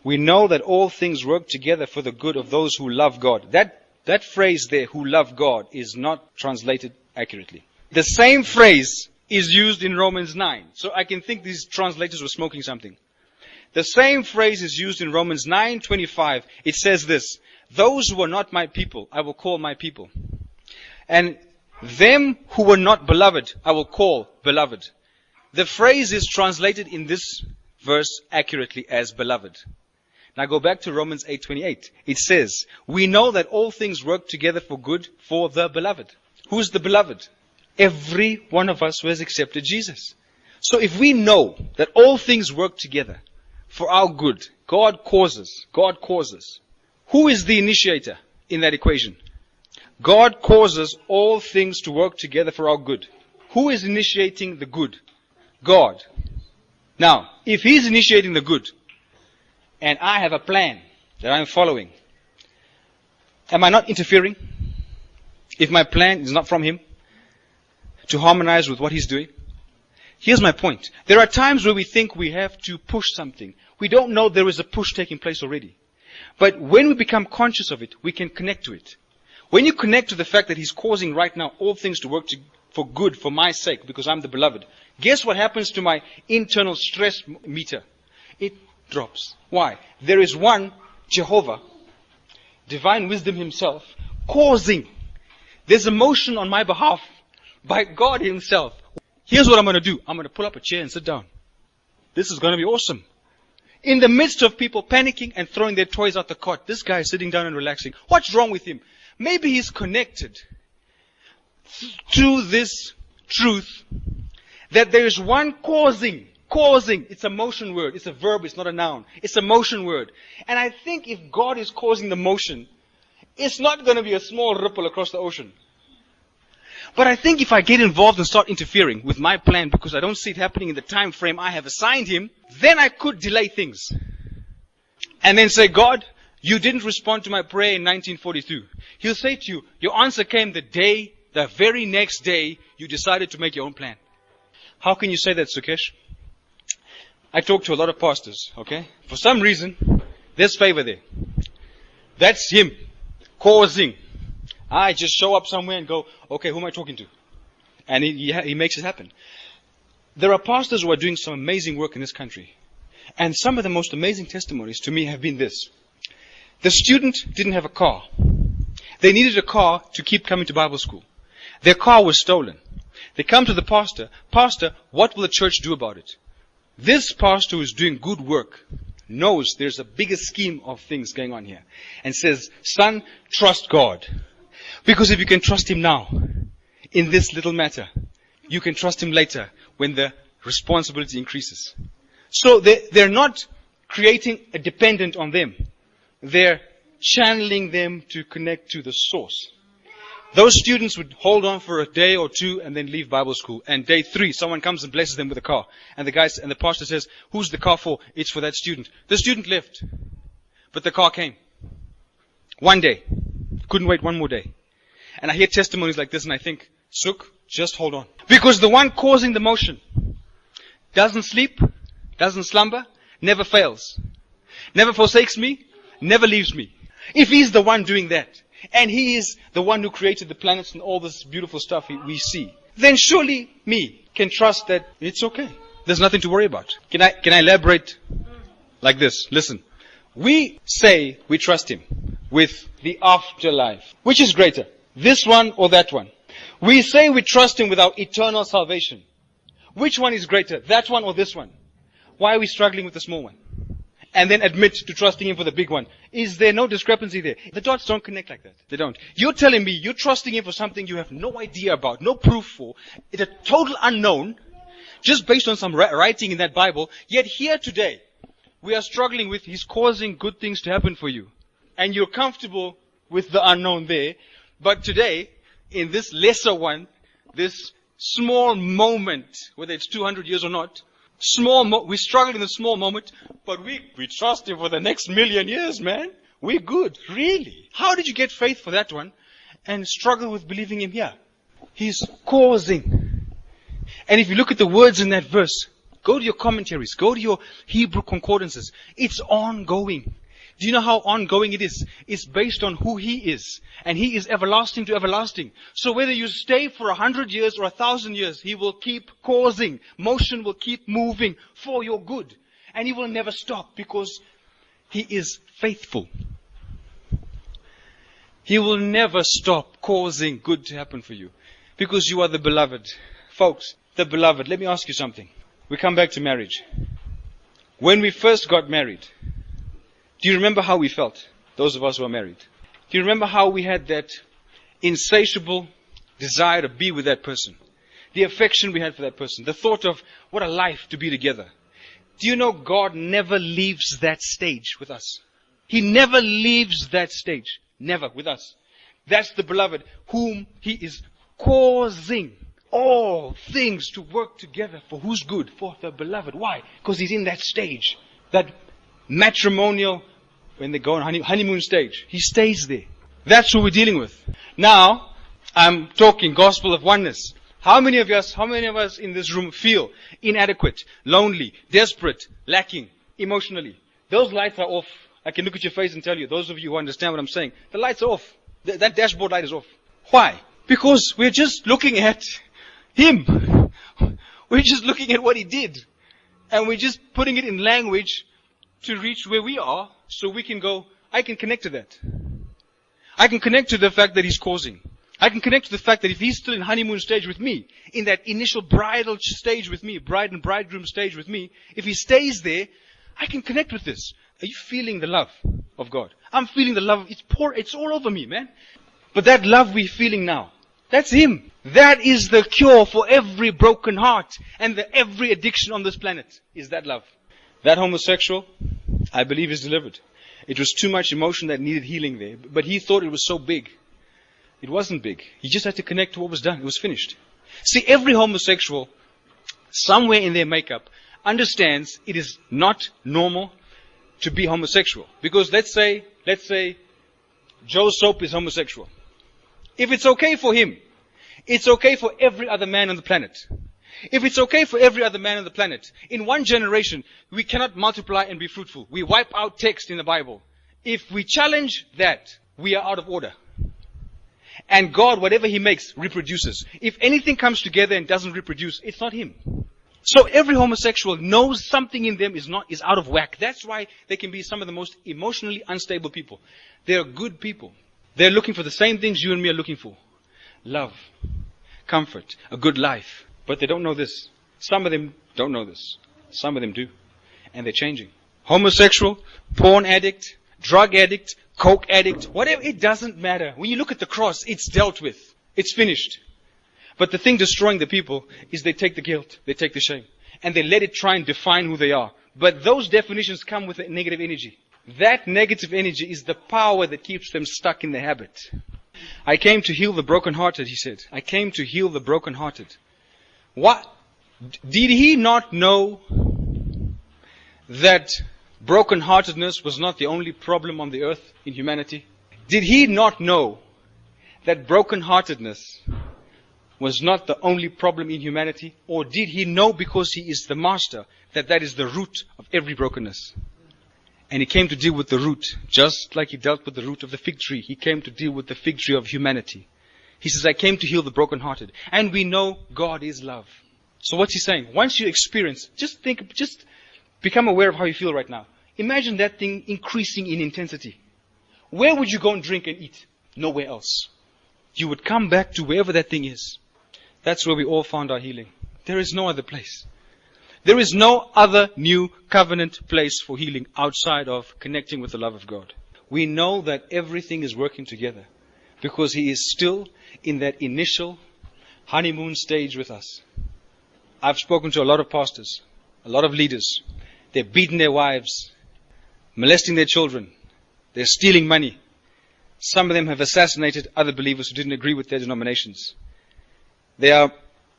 Speaker 1: we know that all things work together for the good of those who love God. That phrase there, who love God, is not translated accurately. The same phrase is used in Romans 9. So I can think these translators were smoking something. The same phrase is used in Romans 9:25. It says this, those who are not my people, I will call my people. And them who were not beloved, I will call beloved. The phrase is translated in this verse accurately as beloved. Now go back to Romans 8:28. It says, we know that all things work together for good for the beloved. Who is the beloved? Every one of us who has accepted Jesus. So if we know that all things work together for our good, God causes. Who is the initiator in that equation? God causes all things to work together for our good. Who is initiating the good? God. Now, if He's initiating the good, and I have a plan that I'm following, am I not interfering? If my plan is not from Him, to harmonize with what He's doing? Here's my point. There are times where we think we have to push something. We don't know there is a push taking place already. But when we become conscious of it, we can connect to it. When you connect to the fact that He's causing right now all things to work for good for my sake, because I'm the beloved, guess what happens to my internal stress meter? It drops. Why? There is one Jehovah, divine wisdom Himself, causing. There's a motion on my behalf by God Himself. Here's what I'm going to do. I'm going to pull up a chair and sit down. This is going to be awesome. In the midst of people panicking and throwing their toys out the cot, this guy is sitting down and relaxing. What's wrong with him? Maybe he's connected to this truth that there is one causing. It's a motion word. It's a verb. It's not a noun. It's a motion word. And I think if God is causing the motion, it's not going to be a small ripple across the ocean. But I think if I get involved and start interfering with my plan because I don't see it happening in the time frame I have assigned Him, then I could delay things. And then say, God, you didn't respond to my prayer in 1942. He'll say to you, your answer came the very next day you decided to make your own plan. How can you say that, Sukesh? I talk to a lot of pastors, okay? For some reason, there's favor there. That's him causing. I just show up somewhere and go, okay, who am I talking to? And he makes it happen. There are pastors who are doing some amazing work in this country. And some of the most amazing testimonies to me have been this. The student didn't have a car. They needed a car to keep coming to Bible school. Their car was stolen. They come to the pastor. Pastor, what will the church do about it? This pastor who is doing good work knows there's a bigger scheme of things going on here. And says, son, trust God. Because if you can trust Him now, in this little matter, you can trust Him later when the responsibility increases. So they're not creating a dependent on them. They're channeling them to connect to the source. Those students would hold on for a day or two and then leave Bible school. And day 3, someone comes and blesses them with a car. And the pastor says, who's the car for? It's for that student. The student left. But the car came. One day. Couldn't wait one more day. And I hear testimonies like this and I think, Suk, just hold on. Because the one causing the motion doesn't sleep, doesn't slumber, never fails. Never forsakes me, never leaves me. If He's the one doing that, and He is the one who created the planets and all this beautiful stuff we see, then surely me can trust that it's okay. There's nothing to worry about. Can I elaborate like this? Listen. We say we trust Him with the afterlife. Which is greater? This one or that one? We say we trust Him with our eternal salvation. Which one is greater? That one or this one? Why are we struggling with the small one? And then admit to trusting Him for the big one. Is there no discrepancy there? The dots don't connect like that. They don't. You're telling me you're trusting Him for something you have no idea about, no proof for. It's a total unknown, just based on some writing in that Bible. Yet here today, we are struggling with He's causing good things to happen for you. And you're comfortable with the unknown there. But today, in this lesser one, this small moment, whether it's 200 years or not, we struggle in the small moment, but we trust Him for the next million years, man. We're good. Really? How did you get faith for that one and struggle with believing Him here? He's causing. And if you look at the words in that verse, go to your commentaries, go to your Hebrew concordances. It's ongoing. Do you know how ongoing it is? It's based on who He is. And He is everlasting to everlasting. So whether you stay for 100 years or 1,000 years, He will keep causing. Motion will keep moving for your good. And He will never stop because He is faithful. He will never stop causing good to happen for you. Because you are the beloved. Folks, the beloved. Let me ask you something. We come back to marriage. When we first got married, do you remember how we felt? Those of us who are married. Do you remember how we had that insatiable desire to be with that person? The affection we had for that person. The thought of what a life to be together. Do you know God never leaves that stage with us? He never leaves that stage. Never with us. That's the beloved whom He is causing all things to work together for whose good? For the beloved. Why? Because He's in that stage. That matrimonial, when they go on honeymoon stage. He stays there. That's who we're dealing with. Now, I'm talking gospel of oneness. How many of us in this room feel inadequate, lonely, desperate, lacking, emotionally? Those lights are off. I can look at your face and tell you, those of you who understand what I'm saying, the lights are off. That dashboard light is off. Why? Because we're just looking at him. We're just looking at what he did. And we're just putting it in language to reach where we are so we can go, I can connect to that. I can connect to the fact that he's causing. I can connect to the fact that if he's still in honeymoon stage with me, in that initial bridal stage with me, bride and bridegroom stage with me, if he stays there, I can connect with this. Are you feeling the love of God? I'm feeling the love. It's all over me, man. But that love we're feeling now, that's him. That is the cure for every broken heart and every addiction on this planet, is that love. That homosexual, I believe, is delivered. It was too much emotion that needed healing there. But he thought it was so big. It wasn't big. He just had to connect to what was done. It was finished. See, every homosexual, somewhere in their makeup, understands it is not normal to be homosexual. Because let's say Joe Soap is homosexual. If it's okay for him, it's okay for every other man on the planet. If it's okay for every other man on the planet, in one generation, we cannot multiply and be fruitful. We wipe out text in the Bible. If we challenge that, we are out of order. And God, whatever He makes, reproduces. If anything comes together and doesn't reproduce, it's not Him. So every homosexual knows something in them is out of whack. That's why they can be some of the most emotionally unstable people. They're good people. They're looking for the same things you and me are looking for. Love, comfort, a good life. But they don't know this. Some of them don't know this. Some of them do. And they're changing. Homosexual, porn addict, drug addict, coke addict, whatever, it doesn't matter. When you look at the cross, it's dealt with. It's finished. But the thing destroying the people is they take the guilt, they take the shame, and they let it try and define who they are. But those definitions come with a negative energy. That negative energy is the power that keeps them stuck in the habit. I came to heal the brokenhearted, he said. I came to heal the brokenhearted. What? Did he not know that brokenheartedness was not the only problem on the earth in humanity? Did he not know that brokenheartedness was not the only problem in humanity? Or did he know, because he is the master, that that is the root of every brokenness? And he came to deal with the root, just like he dealt with the root of the fig tree. He came to deal with the fig tree of humanity. He says, I came to heal the brokenhearted. And we know God is love. So what's he saying? Once you experience, just become aware of how you feel right now. Imagine that thing increasing in intensity. Where would you go and drink and eat? Nowhere else. You would come back to wherever that thing is. That's where we all found our healing. There is no other place. There is no other new covenant place for healing outside of connecting with the love of God. We know that everything is working together because He is still in that initial honeymoon stage with us. I've spoken to a lot of pastors, a lot of leaders. They're beating their wives, molesting their children. They're stealing money. Some of them have assassinated other believers who didn't agree with their denominations. They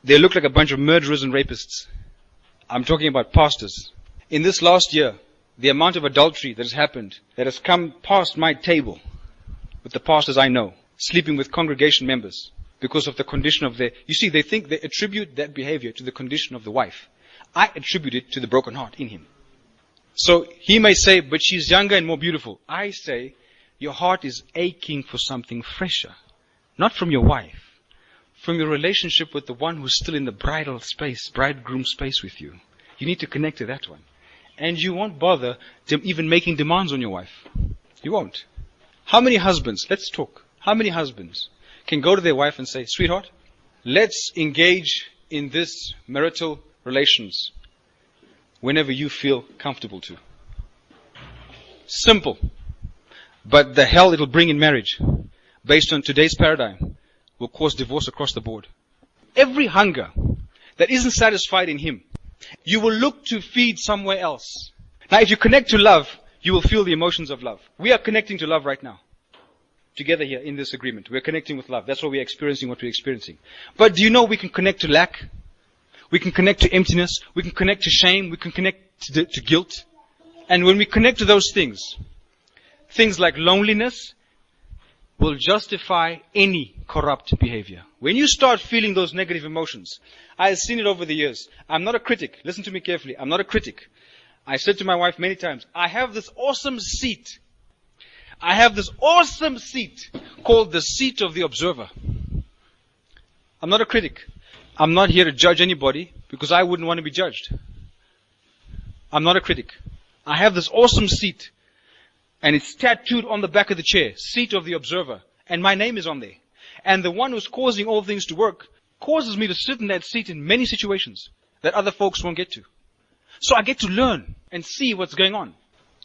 Speaker 1: look like a bunch of murderers and rapists. I'm talking about pastors. In this last year, the amount of adultery that has happened, that has come past my table with the pastors I know, sleeping with congregation members because of the condition of their... You see, they attribute that behavior to the condition of the wife. I attribute it to the broken heart in him. So he may say, but she's younger and more beautiful. I say, your heart is aching for something fresher. Not from your wife. From your relationship with the one who's still in the bridegroom space with you. You need to connect to that one. And you won't bother even making demands on your wife. You won't. How many husbands, let's talk, how many husbands can go to their wife and say, sweetheart, let's engage in this marital relations whenever you feel comfortable to. Simple. But the hell it'll bring in marriage, based on today's paradigm, will cause divorce across the board. Every hunger that isn't satisfied in Him, you will look to feed somewhere else. Now, if you connect to love, you will feel the emotions of love. We are connecting to love right now. Together here in this agreement. We're connecting with love. That's why we're experiencing what we're experiencing. But do you know we can connect to lack? We can connect to emptiness. We can connect to shame. We can connect to guilt. And when we connect to those things like loneliness will justify any corrupt behavior. When you start feeling those negative emotions, I've seen it over the years. I'm not a critic. Listen to me carefully. I'm not a critic. I said to my wife many times, I have this awesome seat I have this awesome seat called the seat of the observer. I'm not a critic. I'm not here to judge anybody because I wouldn't want to be judged. I'm not a critic. I have this awesome seat, and it's tattooed on the back of the chair, seat of the observer, and my name is on there. And the one who's causing all things to work causes me to sit in that seat in many situations that other folks won't get to. So I get to learn and see what's going on.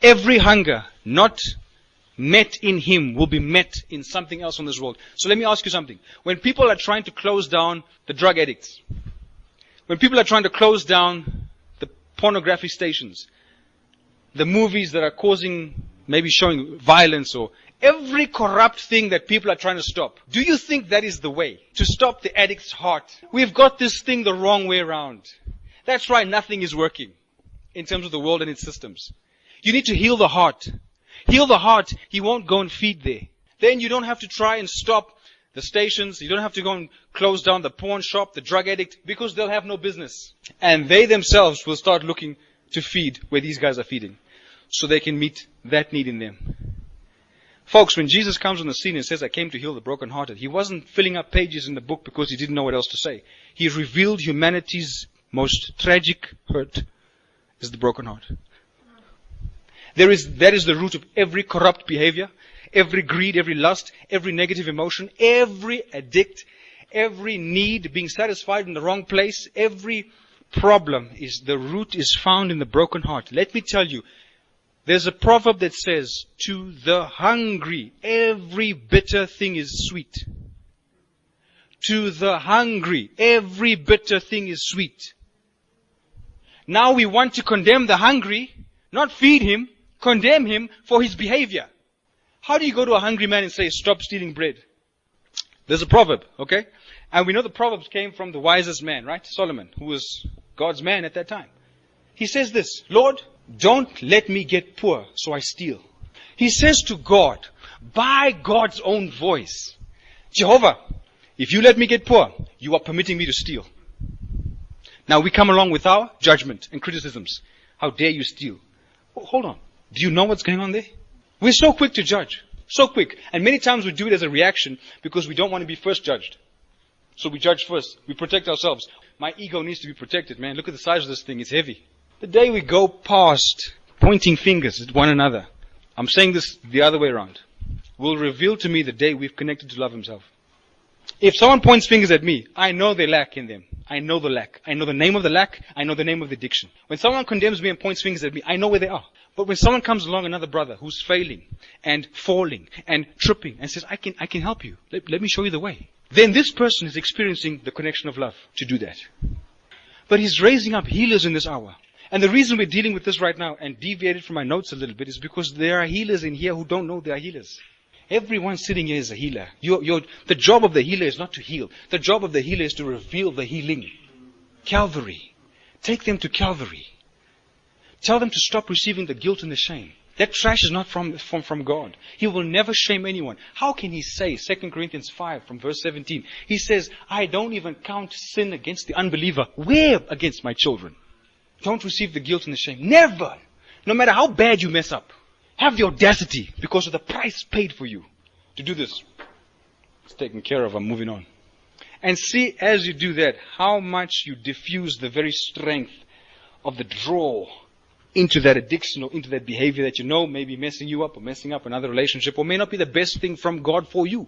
Speaker 1: Every hunger not met in Him will be met in something else on this world. So let me ask you something. When people are trying to close down the drug addicts, when people are trying to close down the pornography stations, the movies that are causing, maybe showing violence, or every corrupt thing that people are trying to stop, do you think that is the way to stop the addict's heart? We've got this thing the wrong way around. That's why nothing is working in terms of the world and its systems. You need to heal the heart. Heal the heart, He won't go and feed there. Then you don't have to try and stop the stations. You don't have to go and close down the pawn shop, the drug addict, because they'll have no business. And they themselves will start looking to feed where these guys are feeding, so they can meet that need in them. Folks, when Jesus comes on the scene and says, I came to heal the brokenhearted, He wasn't filling up pages in the book because He didn't know what else to say. He revealed humanity's most tragic hurt is the broken heart. That is the root of every corrupt behavior, every greed, every lust, every negative emotion, every addict, every need being satisfied in the wrong place, every problem the root is found in the broken heart. Let me tell you, there's a proverb that says, to the hungry, every bitter thing is sweet. To the hungry, every bitter thing is sweet. Now we want to condemn the hungry, not feed him, condemn him for his behavior. How do you go to a hungry man and say, stop stealing bread? There's a proverb, okay? And we know the proverbs came from the wisest man, right? Solomon, who was God's man at that time. He says this, Lord, don't let me get poor so I steal. He says to God, by God's own voice, Jehovah, if you let me get poor, you are permitting me to steal. Now we come along with our judgment and criticisms. How dare you steal? Oh, hold on. Do you know what's going on there? We're so quick to judge. So quick. And many times we do it as a reaction because we don't want to be first judged. So we judge first. We protect ourselves. My ego needs to be protected, man. Look at the size of this thing. It's heavy. The day we go past pointing fingers at one another, I'm saying this the other way around, will reveal to me the day we've connected to love Himself. If someone points fingers at me, I know they lack in them. I know the lack. I know the name of the lack. I know the name of the addiction. When someone condemns me and points fingers at me, I know where they are. But when someone comes along, another brother who's failing and falling and tripping and says, I can help you. Let me show you the way. Then this person is experiencing the connection of love to do that. But he's raising up healers in this hour. And the reason we're dealing with this right now and deviated from my notes a little bit is because there are healers in here who don't know they are healers. Everyone sitting here is a healer. The job of the healer is not to heal. The job of the healer is to reveal the healing. Calvary. Take them to Calvary. Tell them to stop receiving the guilt and the shame. That trash is not from God. He will never shame anyone. How can He say, 2 Corinthians 5 from verse 17, He says, I don't even count sin against the unbeliever. Where against my children? Don't receive the guilt and the shame. Never. No matter how bad you mess up. Have the audacity, because of the price paid for you, to do this. It's taken care of. I'm moving on. And see, as you do that, how much you diffuse the very strength of the draw into that addiction or into that behavior that you know may be messing you up or messing up another relationship or may not be the best thing from God for you.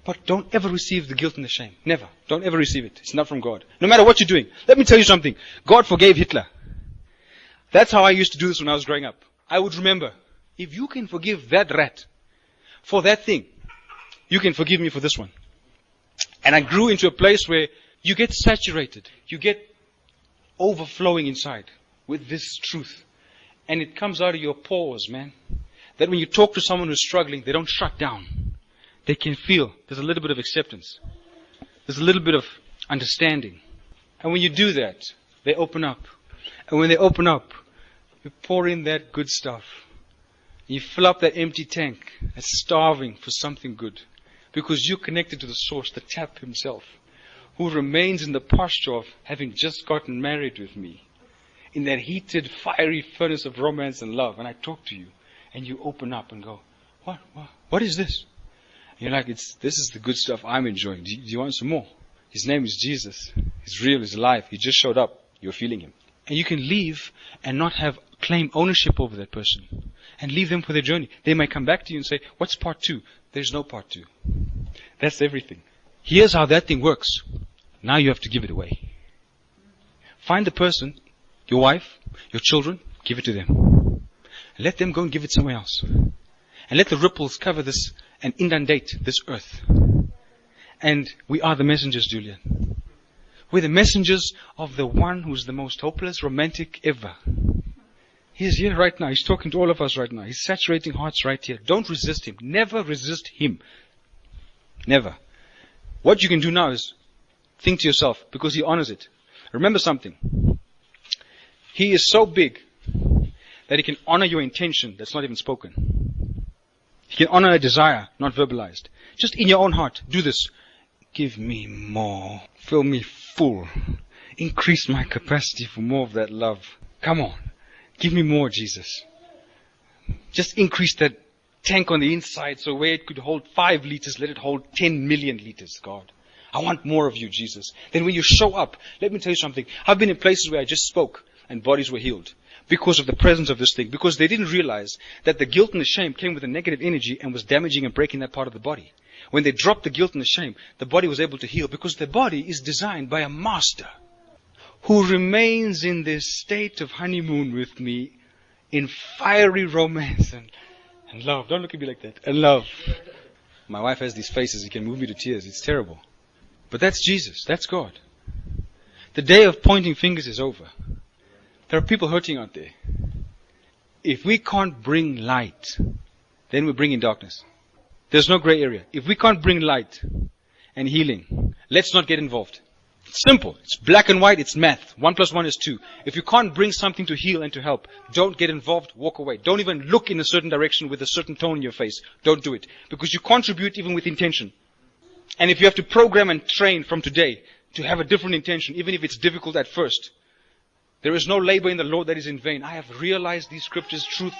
Speaker 1: But don't ever receive the guilt and the shame. Never. Don't ever receive it. It's not from God. No matter what you're doing. Let me tell you something. God forgave Hitler. That's how I used to do this when I was growing up. I would remember, if you can forgive that rat for that thing, you can forgive me for this one. And I grew into a place where you get saturated. You get overflowing inside with this truth. And it comes out of your pores, man. That when you talk to someone who's struggling, they don't shut down. They can feel there's a little bit of acceptance. There's a little bit of understanding. And when you do that, they open up. And when they open up, you pour in that good stuff. You fill up that empty tank that's starving for something good. Because you're connected to the source, the tap Himself, who remains in the posture of having just gotten married with me. In that heated, fiery furnace of romance and love. And I talk to you. And you open up and go, what is this? And you're like, this is the good stuff I'm enjoying. Do you want some more? His name is Jesus. He's real, he's alive. He just showed up. You're feeling him. And you can leave and not claim ownership over that person. And leave them for their journey. They might come back to you and say, what's part 2? There's no part 2. That's everything. Here's how that thing works. Now you have to give it away. Find the person, your wife, your children, give it to them. Let them go and give it somewhere else. And let the ripples cover this and inundate this earth. And we are the messengers, Julian. We're the messengers of the one who's the most hopeless romantic ever. He's here right now. He's talking to all of us right now. He's saturating hearts right here. Don't resist him. Never resist him. Never. What you can do now is think to yourself, because he honors it. Remember something. He is so big that he can honor your intention that's not even spoken. He can honor a desire not verbalized. Just in your own heart, do this. Give me more. Fill me full. Increase my capacity for more of that love. Come on. Give me more, Jesus. Just increase that tank on the inside so where it could hold 5 liters, let it hold 10 million liters, God. I want more of you, Jesus. Then when you show up, let me tell you something. I've been in places where I just spoke and bodies were healed because of the presence of this thing. Because they didn't realize that the guilt and the shame came with a negative energy and was damaging and breaking that part of the body. When they dropped the guilt and the shame, the body was able to heal because the body is designed by a master who remains in this state of honeymoon with me in fiery romance and love. Don't look at me like that. And love. My wife has these faces. It can move me to tears. It's terrible. But that's Jesus. That's God. The day of pointing fingers is over. There are people hurting out there. If we can't bring light, then we bring in darkness. There's no gray area. If we can't bring light and healing, let's not get involved. It's simple. It's black and white. It's math. 1 + 1 is 2. If you can't bring something to heal and to help, don't get involved. Walk away. Don't even look in a certain direction with a certain tone in your face. Don't do it. Because you contribute even with intention. And if you have to program and train from today to have a different intention, even if it's difficult at first, there is no labor in the Lord that is in vain. I have realized these scriptures' truth.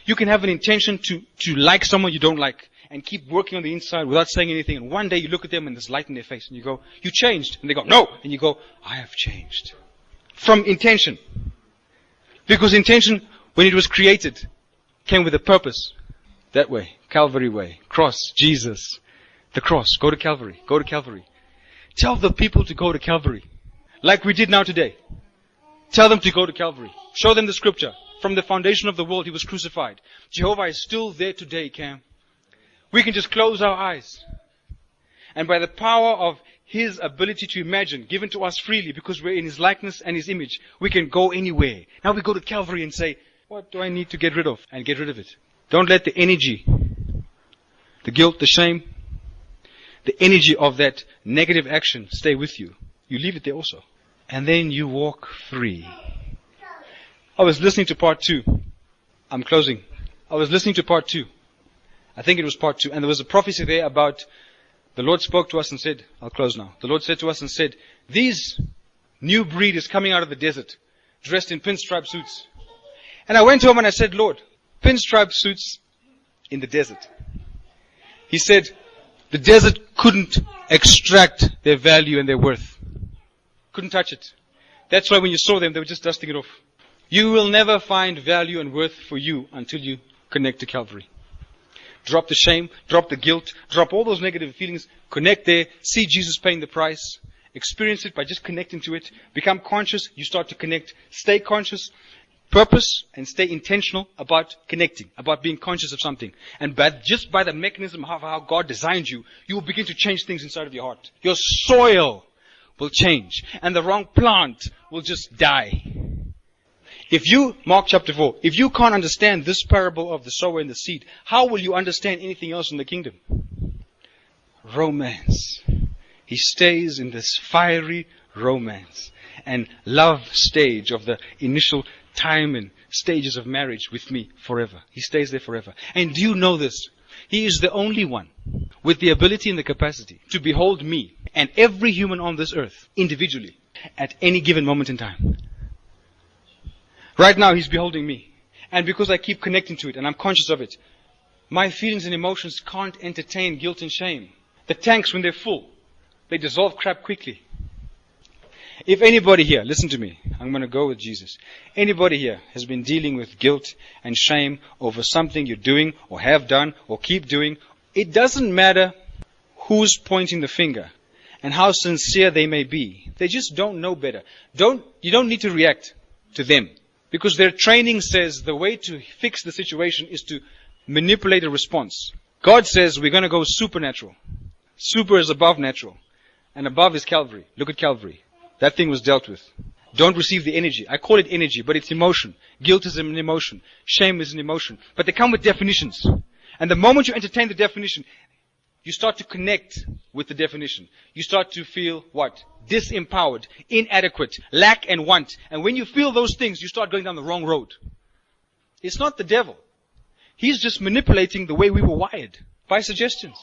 Speaker 1: You can have an intention to like someone you don't like and keep working on the inside without saying anything. And one day you look at them and there's light in their face and you go, you changed. And they go, no. And you go, I have changed. From intention. Because intention, when it was created, came with a purpose. That way. Calvary way. Cross. Jesus. The cross. Go to Calvary. Go to Calvary. Tell the people to go to Calvary. Like we did now today. Tell them to go to Calvary. Show them the scripture. From the foundation of the world, He was crucified. Jehovah is still there today, Cam. We can just close our eyes. And by the power of His ability to imagine, given to us freely because we're in His likeness and His image, we can go anywhere. Now we go to Calvary and say, what do I need to get rid of? And get rid of it. Don't let the energy, the guilt, the shame, the energy of that negative action stay with you. You leave it there also. And then you walk free. I was listening to part 2. I'm closing. I was listening to part 2. I think it was part 2. And there was a prophecy there about, the Lord spoke to us and said, I'll close now. The Lord said to us and said, these new breed is coming out of the desert, dressed in pinstripe suits. And I went home and I said, Lord, pinstripe suits in the desert. He said, the desert couldn't extract their value and their worth. Couldn't touch it. That's why when you saw them, they were just dusting it off. You will never find value and worth for you until you connect to Calvary. Drop the shame, drop the guilt, drop all those negative feelings, connect there, see Jesus paying the price, experience it by just connecting to it, become conscious, you start to connect, stay conscious, purpose, and stay intentional about connecting, about being conscious of something. And just by the mechanism of how God designed you, you will begin to change things inside of your heart. Your soil will change, and the wrong plant will just die. If you, Mark chapter 4, if you can't understand this parable of the sower and the seed, how will you understand anything else in the kingdom? Romance. He stays in this fiery romance and love stage of the initial time and stages of marriage with me forever. He stays there forever. And do you know this? He is the only one with the ability and the capacity to behold me and every human on this earth individually at any given moment in time. Right now, He's beholding me. And because I keep connecting to it and I'm conscious of it, my feelings and emotions can't entertain guilt and shame. The tanks, when they're full, they dissolve crap quickly. If anybody here, listen to me, I'm going to go with Jesus. Anybody here has been dealing with guilt and shame over something you're doing or have done or keep doing, it doesn't matter who's pointing the finger and how sincere they may be. They just don't know better. You don't need to react to them, because their training says the way to fix the situation is to manipulate a response. God says we're going to go supernatural. Super is above natural. And above is Calvary. Look at Calvary. That thing was dealt with. Don't receive the energy. I call it energy, but it's emotion. Guilt is an emotion. Shame is an emotion. But they come with definitions. And the moment you entertain the definition, you start to connect with the definition. You start to feel what? Disempowered, inadequate, lack and want. And when you feel those things, you start going down the wrong road. It's not the devil. He's just manipulating the way we were wired by suggestions.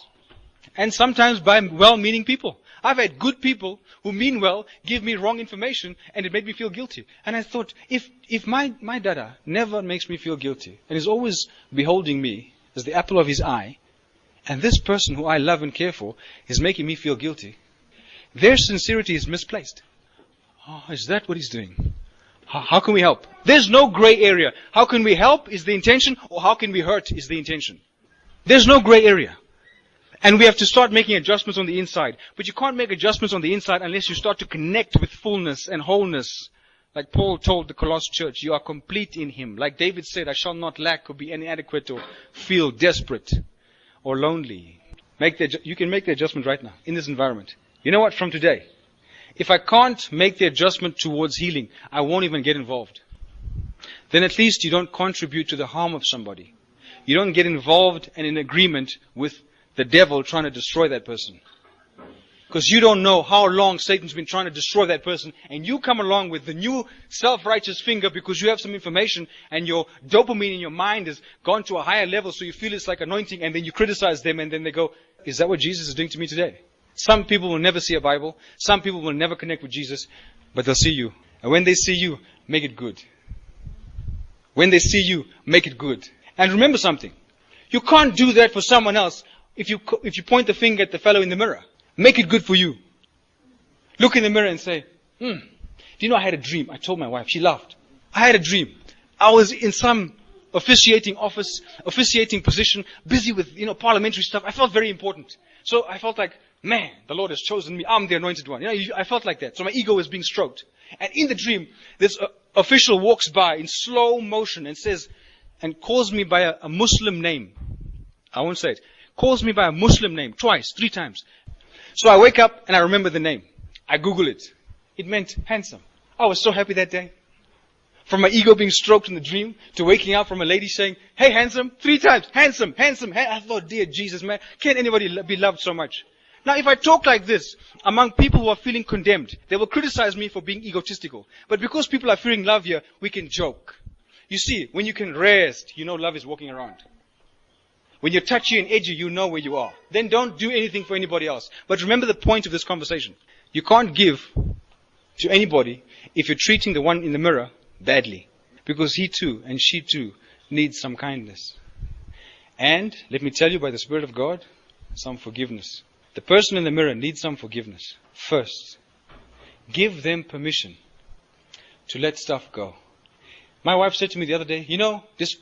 Speaker 1: And sometimes by well-meaning people. I've had good people who mean well give me wrong information, and it made me feel guilty. And I thought, if my dada never makes me feel guilty and is always beholding me as the apple of his eye, and this person who I love and care for is making me feel guilty, their sincerity is misplaced. Oh, is that what he's doing? How can we help? There's no gray area. How can we help is the intention, or how can we hurt is the intention. There's no gray area. And we have to start making adjustments on the inside. But you can't make adjustments on the inside unless you start to connect with fullness and wholeness. Like Paul told the Colossian church, you are complete in him. Like David said, I shall not lack or be inadequate or feel desperate or lonely. You can make the adjustment right now in this environment. You know what? From today, if I can't make the adjustment towards healing, I won't even get involved. Then at least you don't contribute to the harm of somebody. You don't get involved and in agreement with the devil trying to destroy that person. Because you don't know how long Satan's been trying to destroy that person, and you come along with the new self-righteous finger because you have some information and your dopamine in your mind has gone to a higher level, so you feel it's like anointing, and then you criticize them, and then they go, is that what Jesus is doing to me today? Some people will never see a Bible. Some people will never connect with Jesus, but they'll see you. And when they see you, make it good. When they see you, make it good. And remember something. You can't do that for someone else. If you point the finger at the fellow in the mirror, make it good for you. Look in the mirror and say, do you know I had a dream? I told my wife. She laughed. I had a dream. I was in some officiating office, officiating position, busy with, parliamentary stuff. I felt very important. So I felt like, man, the Lord has chosen me. I'm the anointed one. I felt like that. So my ego was being stroked. And in the dream, this official walks by in slow motion and says, and calls me by a Muslim name. I won't say it. Calls me by a Muslim name twice, 3 times. So I wake up and I remember the name. I Google it. It meant handsome. I was so happy that day. From my ego being stroked in the dream to waking up from a lady saying, hey, handsome, 3 times. Handsome, handsome. I thought, dear Jesus, man, can't anybody be loved so much? Now, if I talk like this among people who are feeling condemned, they will criticize me for being egotistical. But because people are feeling love here, we can joke. You see, when you can rest, love is walking around. When you're touchy and edgy, you know where you are. Then don't do anything for anybody else. But remember the point of this conversation. You can't give to anybody if you're treating the one in the mirror badly. Because he too and she too needs some kindness. And, let me tell you by the Spirit of God, some forgiveness. The person in the mirror needs some forgiveness. First, give them permission to let stuff go. My wife said to me the other day,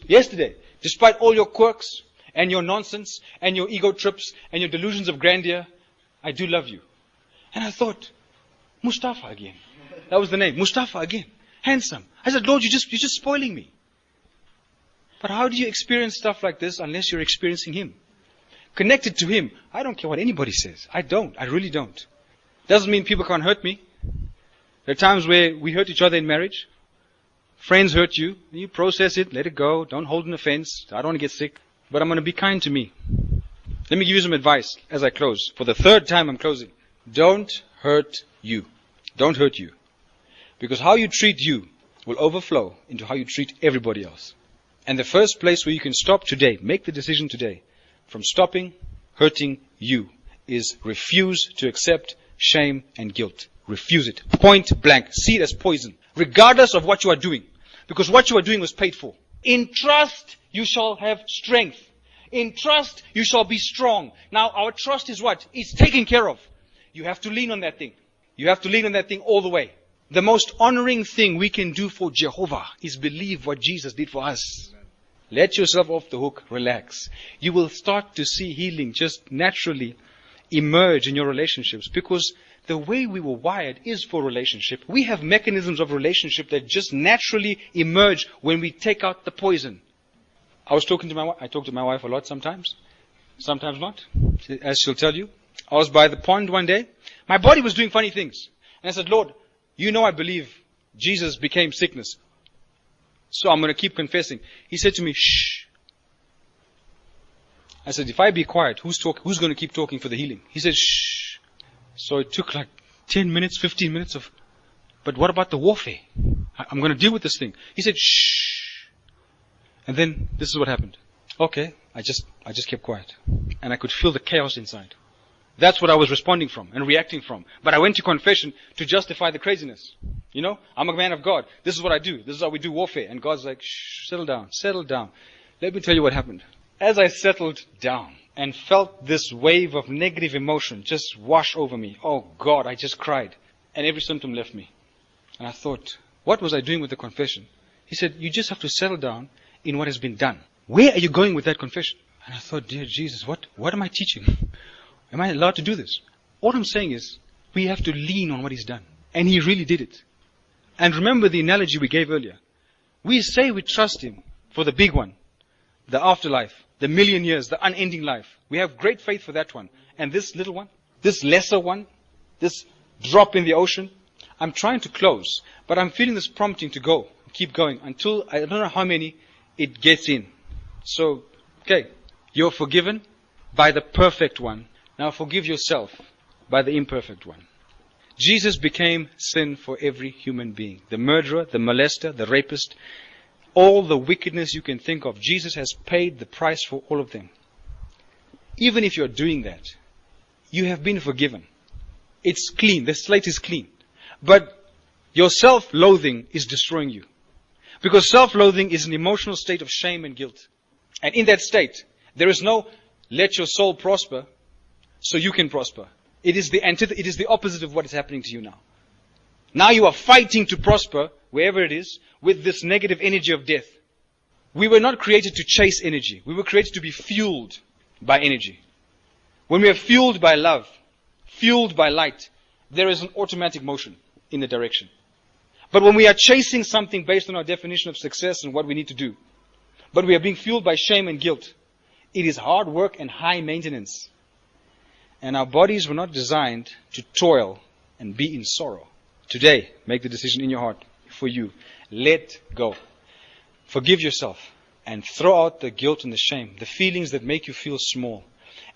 Speaker 1: yesterday, despite all your quirks, and your nonsense, and your ego trips, and your delusions of grandeur, I do love you. And I thought, Mustafa again. That was the name, Mustafa again. Handsome. I said, Lord, you're just spoiling me. But how do you experience stuff like this unless you're experiencing Him? Connected to Him. I don't care what anybody says. I don't. I really don't. Doesn't mean people can't hurt me. There are times where we hurt each other in marriage. Friends hurt you. You process it, let it go. Don't hold an offense. I don't want to get sick. But I'm going to be kind to me. Let me give you some advice as I close. For the 3rd time I'm closing. Don't hurt you. Don't hurt you. Because how you treat you will overflow into how you treat everybody else. And the first place where you can stop today, make the decision today, from stopping hurting you, is refuse to accept shame and guilt. Refuse it. Point blank. See it as poison. Regardless of what you are doing. Because what you are doing was paid for. In trust, you shall have strength. In trust, you shall be strong. Now, our trust is what? It's taken care of. You have to lean on that thing. You have to lean on that thing all the way. The most honoring thing we can do for Jehovah is believe what Jesus did for us. Let yourself off the hook. Relax. You will start to see healing just naturally emerge in your relationships, because the way we were wired is for relationship. We have mechanisms of relationship that just naturally emerge when we take out the poison. I talk to my wife a lot sometimes not, as she'll tell you. I was by the pond one day. My body was doing funny things. And I said, Lord, you know I believe Jesus became sickness, so I'm going to keep confessing. He said to me, shh. I said, if I be quiet, who's going to keep talking for the healing? He said, shh. So it took like 10 minutes, 15 minutes but what about the warfare? I'm going to deal with this thing. He said, shh. And then this is what happened. Okay, I just kept quiet. And I could feel the chaos inside. That's what I was responding from and reacting from. But I went to confession to justify the craziness. You know, I'm a man of God. This is what I do. This is how we do warfare. And God's like, shh, settle down, settle down. Let me tell you what happened. As I settled down and felt this wave of negative emotion just wash over me, oh God, I just cried. And every symptom left me. And I thought, what was I doing with the confession? He said, you just have to settle down in what has been done. Where are you going with that confession? And I thought, dear Jesus, what am I teaching? Am I allowed to do this? All I'm saying is, we have to lean on what He's done. And He really did it. And remember the analogy we gave earlier. We say we trust Him for the big one, the afterlife, the million years, the unending life. We have great faith for that one. And this little one, this lesser one, this drop in the ocean, I'm trying to close, but I'm feeling this prompting to go, keep going, until I don't know how many it gets in. So, okay, you're forgiven by the perfect one. Now forgive yourself by the imperfect one. Jesus became sin for every human being. The murderer, the molester, the rapist, all the wickedness you can think of. Jesus has paid the price for all of them. Even if you're doing that, you have been forgiven. It's clean. The slate is clean. But your self-loathing is destroying you. Because self-loathing is an emotional state of shame and guilt. And in that state, there is no let your soul prosper so you can prosper. It is the opposite of what is happening to you now. Now you are fighting to prosper, wherever it is, with this negative energy of death. We were not created to chase energy. We were created to be fueled by energy. When we are fueled by love, fueled by light, there is an automatic motion in the direction. But when we are chasing something based on our definition of success and what we need to do, but we are being fueled by shame and guilt, it is hard work and high maintenance. And our bodies were not designed to toil and be in sorrow. Today, make the decision in your heart for you. Let go. Forgive yourself and throw out the guilt and the shame, the feelings that make you feel small.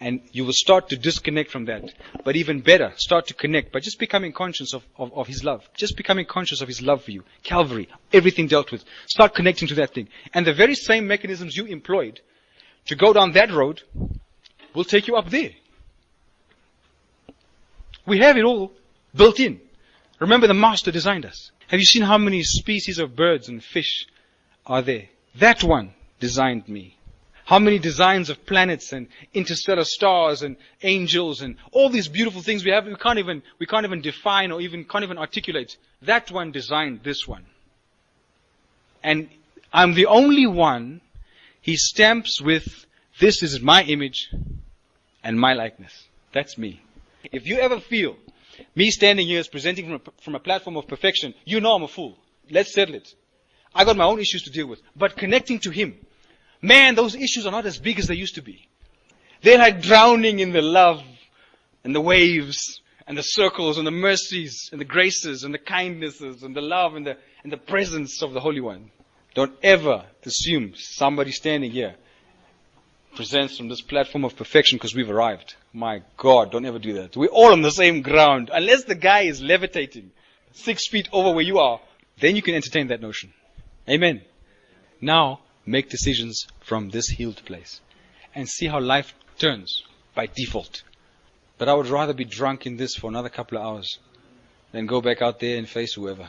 Speaker 1: And you will start to disconnect from that. But even better, start to connect by just becoming conscious of His love. Just becoming conscious of His love for you. Calvary, everything dealt with. Start connecting to that thing. And the very same mechanisms you employed to go down that road will take you up there. We have it all built in. Remember, the Master designed us. Have you seen how many species of birds and fish are there? That one designed me. How many designs of planets and interstellar stars and angels and all these beautiful things we have, we can't even define or can't even articulate. That one designed this one. And I'm the only one He stamps with, this is my image and my likeness. That's me. If you ever feel me standing here as presenting from a platform of perfection, you know I'm a fool. Let's settle it. I got my own issues to deal with. But connecting to Him, man, those issues are not as big as they used to be. They're like drowning in the love and the waves and the circles and the mercies and the graces and the kindnesses and the love and the presence of the Holy One. Don't ever assume somebody standing here presents from this platform of perfection because we've arrived. My God, don't ever do that. We're all on the same ground. Unless the guy is levitating 6 feet over where you are, then you can entertain that notion. Amen. Now, make decisions from this healed place and see how life turns by default. But I would rather be drunk in this for another couple of hours than go back out there and face whoever.